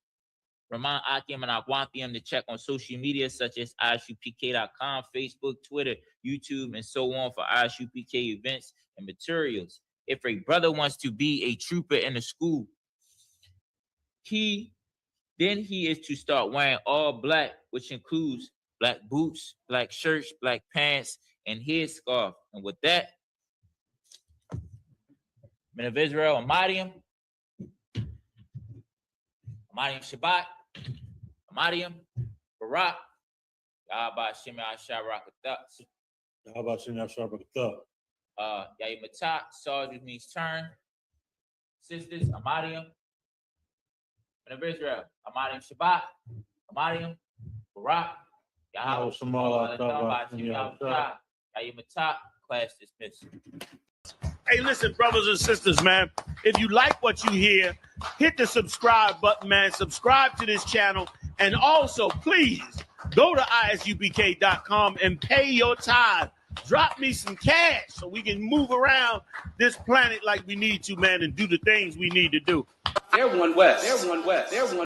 Remind Akim and Akwanthium to check on social media such as ISUPK.com, Facebook, Twitter, YouTube, and so on for ISUPK events and materials. If a brother wants to be a trooper in the school, he is to start wearing all black, which includes black boots, black shirts, black pants, and headscarf. And with that, Men of Israel, Amadium Shabbat, Amadium, Barak, Yahaba Shemi Asharakatha.
Yahaba Shemi Asharakatha.
Yaimata, Sarge means turn. Sisters, Amadium. Men of Israel, Amadium Shabbat, Amadium, Barak, Yahaba Shemi Asharakatha. Yaimata, class dismissed.
Hey, listen, brothers and sisters, man, if you like what you hear, hit the subscribe button, man. Subscribe to this channel. And also, please, go to ISUPK.com and pay your tithe. Drop me some cash so we can move around this planet like we need to, man, and do the things we need to do.
They're one West. They're one West. They're one